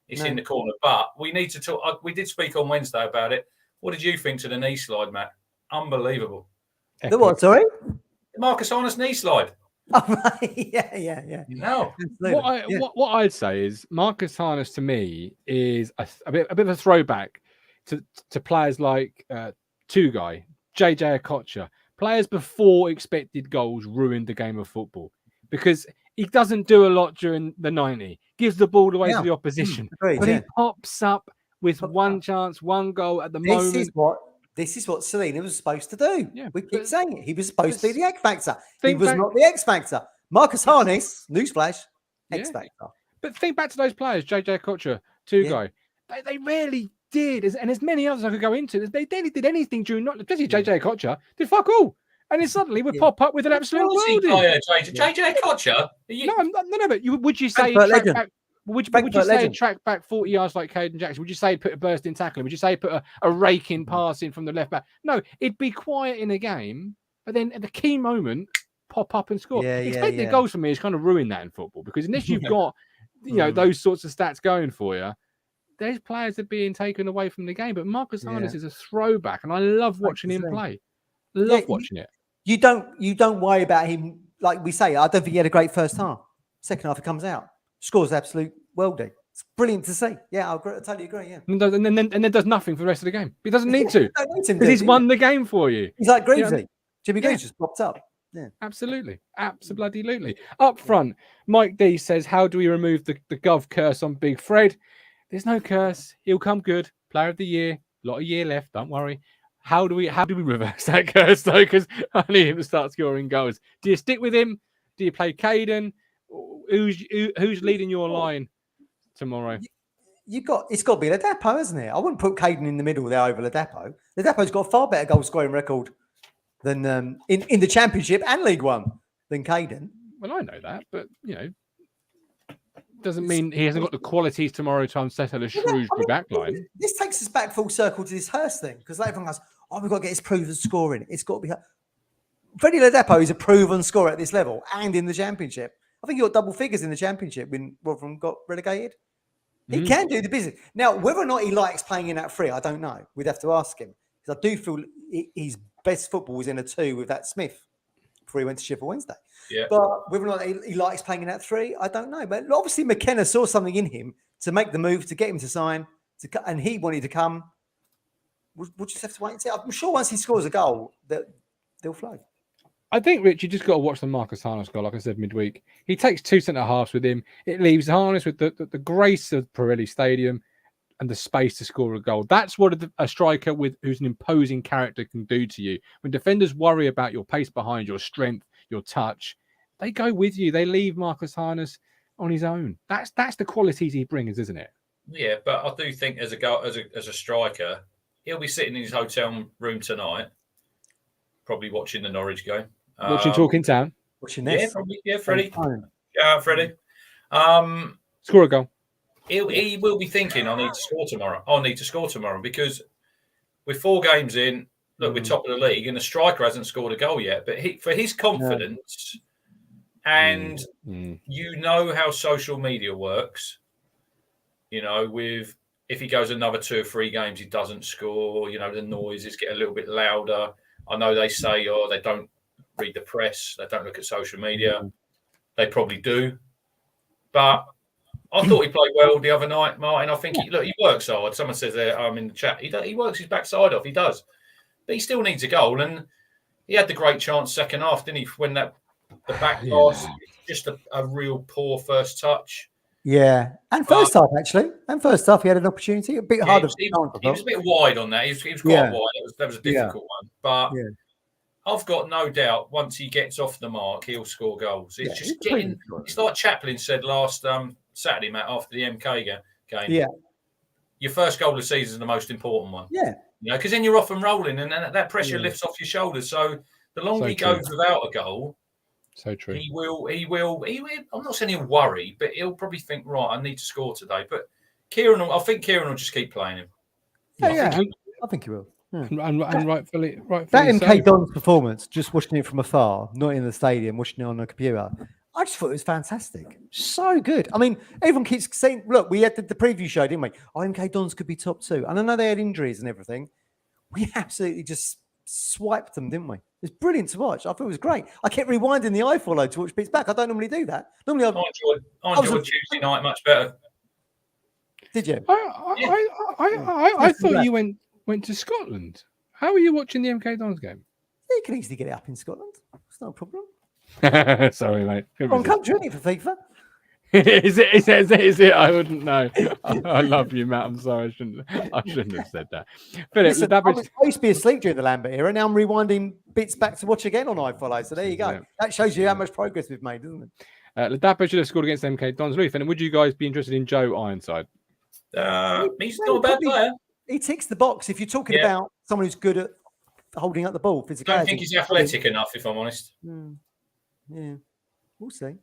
It's in the corner. But we need to talk. We did speak on Wednesday about it. What did you think to the knee slide, Matt? Unbelievable. The what? Sorry, Marcus Harness knee slide. Oh, right. Yeah. No. What I'd say is Marcus Harness to me is a bit of a throwback to players like Tugai, JJ Okocha, players before expected goals ruined the game of football because he doesn't do a lot during the 90, gives the ball away to the opposition, but he pops up with one chance, one goal at the moment. This is what Selena was supposed to do. Yeah, we keep saying it. He was supposed to be the X Factor. He was not the X Factor. Marcus Harness, newsflash, X Factor. But think back to those players, JJ Okocha, Tugai. They rarely did, and there's many others I could go into. They barely did anything during, especially JJ Okocha, did fuck all. And then suddenly we pop up with an absolute worldie. JJ Okocha? No, but would you say Would you say track back 40 yards like Caden Jackson? Would you say put a burst in tackling? Would you say put a rake in pass in from the left back? No, it'd be quiet in a game, but then at the key moment, pop up and score. Expected goals for me is kind of ruin that in football because unless you've got those sorts of stats going for you, those players are being taken away from the game. But Marcus Harness is a throwback, and I love watching him play. Love watching it. You don't worry about him like we say. I don't think he had a great first half. Second half, he comes out. Scores absolute worldie. It's brilliant to see. Yeah, I totally agree. Yeah, and then does nothing for the rest of the game. He doesn't need to because he's won the game for you. He's like Greavesy. Jimmy Greaves just popped up. Yeah, absolutely. Up front, Mike D says, "How do we remove the Gov curse on Big Fred?" There's no curse. He'll come good. Player of the year. A lot of year left. Don't worry. How do we reverse that curse though? Because I need him to start scoring goals. Do you stick with him? Do you play Caden? Who's leading your line tomorrow? It's got to be Ladapo, hasn't it? I wouldn't put Caden in the middle there over Ladapo. Ladapo's got a far better goal scoring record than in the Championship and League One than Caden. Well, I know that, but doesn't mean he hasn't got the qualities tomorrow to unsettle a Shrewsbury backline. This takes us back full circle to this Hurst thing because everyone goes, we've got to get his proven scoring. It's got to be. Freddie Ladapo is a proven scorer at this level and in the Championship. I think he got double figures in the Championship when Rotherham got relegated. He can do the business. Now, whether or not he likes playing in that 3, I don't know. We'd have to ask him. Because I do feel his best football was in a 2 with that Smith before he went to Sheffield Wednesday. Yeah. But whether or not he likes playing in that 3, I don't know. But obviously McKenna saw something in him to make the move, to get him to sign, and he wanted to come. We'll just have to wait and see. I'm sure once he scores a goal, they'll flow. I think, Rich, you just got to watch the Marcus Harness goal, like I said, midweek. He takes 2 centre-halves with him. It leaves Harness with the grace of Pirelli Stadium and the space to score a goal. That's what a striker who's an imposing character can do to you. When defenders worry about your pace behind, your strength, your touch, they go with you. They leave Marcus Harness on his own. That's the qualities he brings, isn't it? Yeah, but I do think as a striker, he'll be sitting in his hotel room tonight, probably watching the Norwich game. Watching Talking Town. Watching this. Yeah, probably. Yeah, Freddie. Yeah, Freddie. Score a goal. He will be thinking, I need to score tomorrow. I need to score tomorrow because we're 4 games in. Look, we're top of the league, and the striker hasn't scored a goal yet. But for his confidence, and you know how social media works. You know, if he goes another 2 or 3 games, he doesn't score. You know, the noises get a little bit louder. I know they say, they don't read the press, they don't look at social media. They probably do, but I thought he played well the other night, Martin. I think he works hard. Someone says there, in the chat, he works his backside off. He does, but he still needs a goal. And he had the great chance second half, didn't he? When the back pass, just a real poor first touch. Yeah, and first half actually, he had an opportunity, a bit harder. He was a bit wide on that. He was quite wide. That was a difficult one, but. Yeah. I've got no doubt once he gets off the mark, he'll score goals. It's just getting. It's like Chaplin said last Saturday, Matt, after the MK game. Yeah, your first goal of the season is the most important one. Yeah, you know, because then you're off and rolling, and that pressure lifts off your shoulders. So the longer he goes without a goal, so true. He will. I'm not saying he'll worry, but he'll probably think, right, I need to score today. But I think Kieran will just keep playing him. I think he will. And rightfully that MK Don's performance, just watching it from afar, not in the stadium, watching it on a computer, I just thought it was fantastic. So good. I mean, everyone keeps saying, look, we had the preview show, didn't we? MK Dons could be top 2. And I know they had injuries and everything. We absolutely just swiped them, didn't we? It was brilliant to watch. I thought it was great. I kept rewinding the iFollow to watch bits back. I don't normally do that. Normally, I enjoyed Tuesday night much better. Did you? I thought you went to Scotland. How are you watching the MK Dons game? You can easily get it up in Scotland. It's not a problem. Sorry, mate. Wrong country, isn't it, for FIFA? Is it? I wouldn't know. I love you, Matt. I'm sorry. I shouldn't have said that. Philip, listen, I used to be asleep during the Lambert era. Now I'm rewinding bits back to watch again on iFollow. So there you go. That shows you how much progress we've made, doesn't it? Ladapo should have scored against MK Dons. And would you guys be interested in Joe Ironside? He's not a bad player. He ticks the box. If you're talking about someone who's good at holding up the ball physically. I don't think he's athletic enough, if I'm honest. Yeah, we'll see.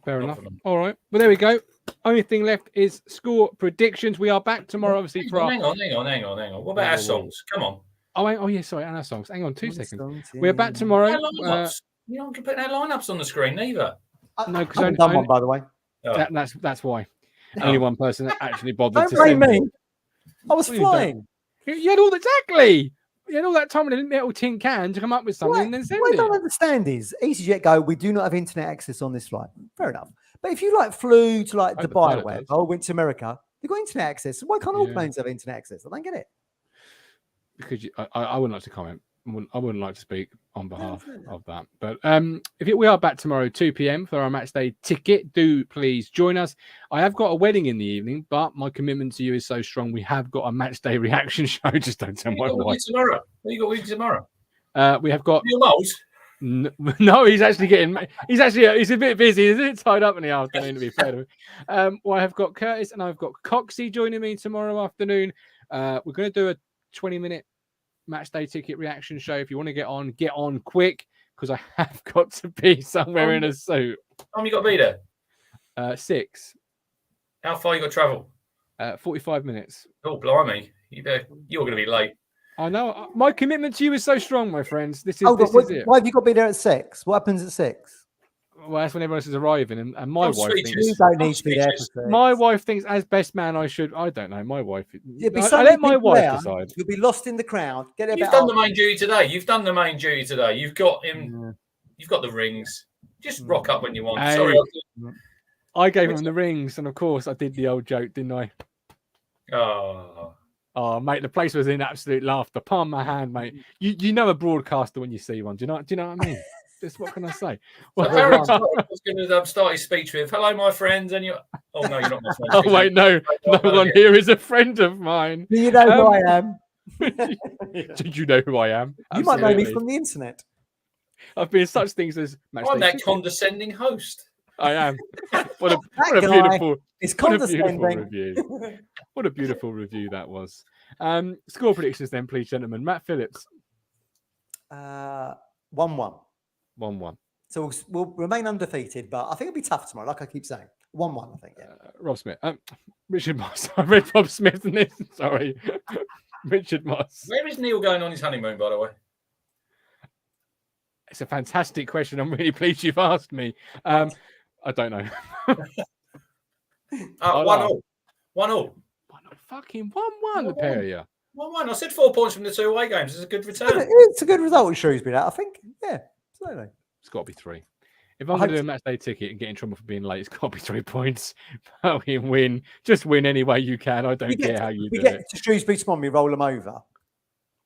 Fair enough. All right. Well, there we go. Only thing left is score predictions. We are back tomorrow, obviously. Hang on. What about our songs? Come on. Oh, yeah, sorry. And our songs. Hang on 2 seconds. We're back tomorrow. You don't put our lineups on the screen either. No, because I haven't done one, by the way. That's why. Only one person that actually bothered to blame send me. I was flying. You had all exactly. You had all that time in a little tin can to come up with something and then send it. What I don't understand is EasyJet go, we do not have internet access on this flight. Fair enough. But if you flew to Dubai or whatever, or went to America, they've got internet access. Why can't all planes have internet access? I don't get it. Because I wouldn't like to comment. I wouldn't like to speak on behalf of that. But we are back tomorrow 2 p.m. for our match day ticket. Do please join us. I have got a wedding in the evening, but my commitment to you is so strong. We have got a match day reaction show. Just don't tell my wife. Tomorrow. What you got with tomorrow? We have got. No, he's actually getting. He's a bit busy. He's a bit tied up in the afternoon. To be fair to him. Well, I have got Curtis and I've got Coxie joining me tomorrow afternoon. We're going to do a 20-minute match day ticket reaction show. If you want to get on quick, because I have got to be somewhere in a suit. How long you got to be there? 6. How far you got to travel? 45 minutes. Oh, blimey. You're going to be late. I know. My commitment to you is so strong, my friends. This is it. Why have you got to be there at 6? What happens at 6? Well, that's when everyone else is arriving, and my wife thinks you don't need to be there. My wife thinks, as best man, I should. I don't know. My wife. I let my wife decide. You'll be lost in the crowd. You've done the main duty today. You've got him. You've got the rings. Just rock up when you want. Sorry. I gave him the rings, and of course, I did the old joke, didn't I? Oh, mate, the place was in absolute laughter. Palm my hand, mate. You know a broadcaster when you see one. Do you know what I mean? Just what can I say? Well, I was going to start his speech with, "Hello, my friends," and you. Oh no, you're not my friend. Oh wait, no one here is a friend of mine. Do you know who I am? Did you know who I am? You might know me from the internet. I've been such things as. I'm that condescending host. I am. What a beautiful. It's condescending. Review. What a beautiful review that was. Score predictions then, please, gentlemen. Matt Phillips. 1-1. 1-1. So we'll remain undefeated, but I think it'll be tough tomorrow, like I keep saying. 1-1, I think. Yeah. Rob Smith. Richard Moss. I read Rob Smith in this. Sorry. Richard Moss. Where is Neil going on his honeymoon, by the way? It's a fantastic question. I'm really pleased you've asked me. I don't know. 1-1. 1-1. Fucking 1-1, the pair of you. 1-1. I said 4 points from the 2 away games. It's a good return. It's a good result at Shrewsbury, that, I think. Yeah, absolutely. It's got to be 3. If I'm going to do a match day ticket and get in trouble for being late, it's got to be 3 points. Win. Just win any way you can. I don't care how you do it. We get to Shrewsbury tomorrow, we roll them over.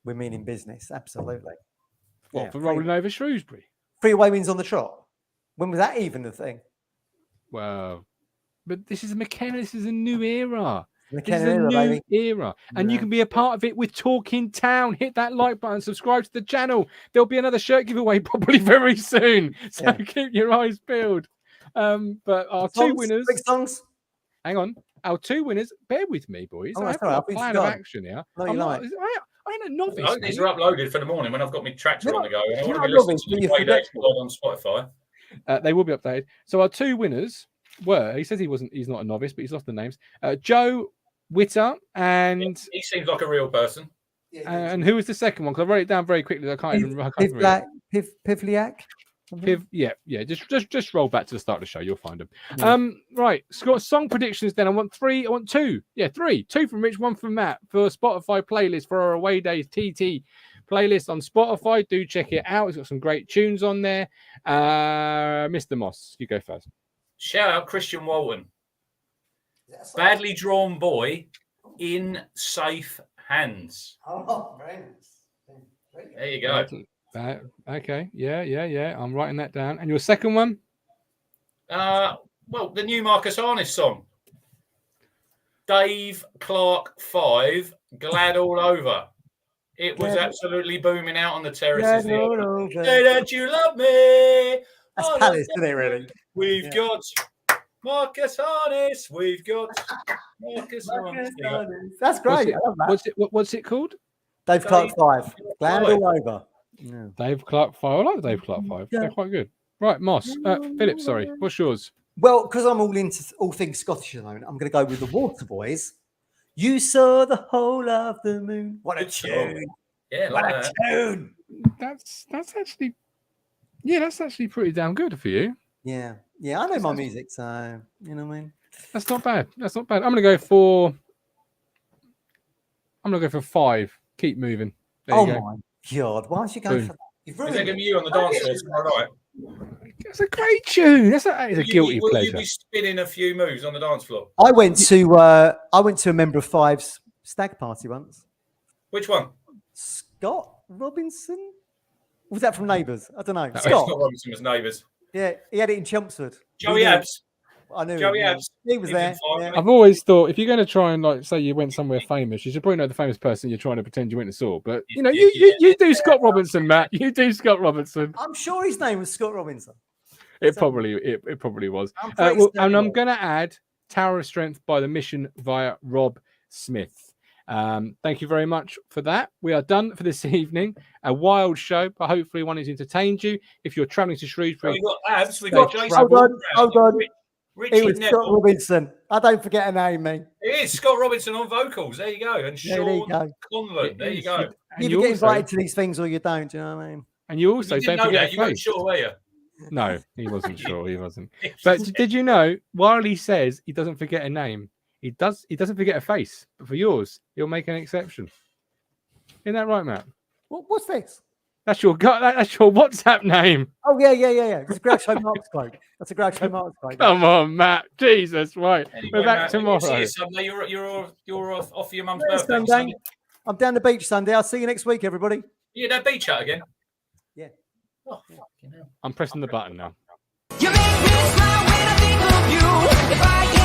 We're meaning business. Absolutely. What, for rolling over Shrewsbury? 3 away wins on the trot. When was that even a thing? Well, but this is a McKenna. This is a new era. McKenna this is a era, new era. And you can be a part of it with Talking Town. Hit that like button. Subscribe to the channel. There'll be another shirt giveaway probably very soon. So keep your eyes peeled. But our 2 winners... Big songs. Hang on. Our 2 winners... Bear with me, boys. Oh, I've got a plan of action here. No, I ain't a novice. These are uploaded for the morning when I've got my tractor on the go. And I want to be listening to the Payday Squad on Spotify. They will be updated. So our 2 winners were, he says he's not a novice, but he's lost the names. Joe Witter and... He seems like a real person. And who was the second one? Because I wrote it down very quickly. I can't even remember. Pivliak? Just roll back to the start of the show. You'll find them. Right. Scott, song predictions then. I want 2. Yeah, 3. 2 from Rich, 1 from Matt for Spotify playlist for our away days TT playlist on Spotify. Do check it out. It's got some great tunes on there. Mr. Moss, you go first. Shout out Christian Walton. Badly drawn boy in safe hands. Oh, very nice. There you go. Okay. Yeah. I'm writing that down. And your second one? Well, the new Marcus Harness song. Dave Clark 5, Glad All Over. It was absolutely booming out on the terraces. Say that you love me. That's Palace, isn't it, really? We've got Marcus Harness. We've got Marcus Harness. That's great. I love that. What's it called? Dave Clark 5, Glad All Over. Yeah. Dave Clark 5. I like the Dave Clark 5. They're quite good. Right, Moss. Phillips, sorry. What's yours? Well, because I'm all into all things Scottish at the moment, I'm going to go with the Waterboys. You saw the whole of the moon. What a tune. Yeah, what a tune. That's actually pretty damn good for you. Yeah. Yeah, I know my music, so you know what I mean? That's not bad. I'm going to go for 5. Keep moving. There you go. My God, why don't you go for that? Is that going to be you on the dance floor tomorrow night? It's a great tune. That is a guilty pleasure. Will you be spinning a few moves on the dance floor? I went to a member of Five's stag party once. Which one? Scott Robinson? Was that from Neighbours? I don't know. Scott Robinson was Neighbours. Yeah, he had it in Chelmsford. Joey Abs. I knew Joey Abs. He was there. Yeah. I've always thought if you're going to try and say you went somewhere famous, you should probably know the famous person you're trying to pretend you went and saw. But you do Scott Robinson, Matt. You do Scott Robinson. I'm sure his name was Scott Robinson. It probably was. And I'm going to add Tower of Strength by The Mission via Rob Smith. Thank you very much for that. We are done for this evening. A wild show, but hopefully one has entertained you. If you're travelling to Shrewsbury, we've got Abs, we've got Jason. Hold on. Richie it was Scott Robinson. I don't forget a name, mate. It is Scott Robinson on vocals. There you go. And Sean Conlon. There you go. You either get invited to these things or you don't. Do you know what I mean? And you also don't forget you weren't sure, were you? No, he wasn't sure. He wasn't. But did you know? While he says he doesn't forget a name, he doesn't forget a face. But for yours, he'll make an exception. Isn't that right, Matt? What's this? That's your WhatsApp name. Oh yeah. It's a Groucho Marx quote. That's a Groucho Marx quote. Come on, Matt. Jesus, right. Anyway, we're back tomorrow. See you Sunday. You're off for your mum's birthday. Sunday. I'm down the beach Sunday. I'll see you next week, everybody. Yeah, that beach out again. Yeah. Oh, fucking hell. I'm pressing the button now. You make me smile when I think of you. If I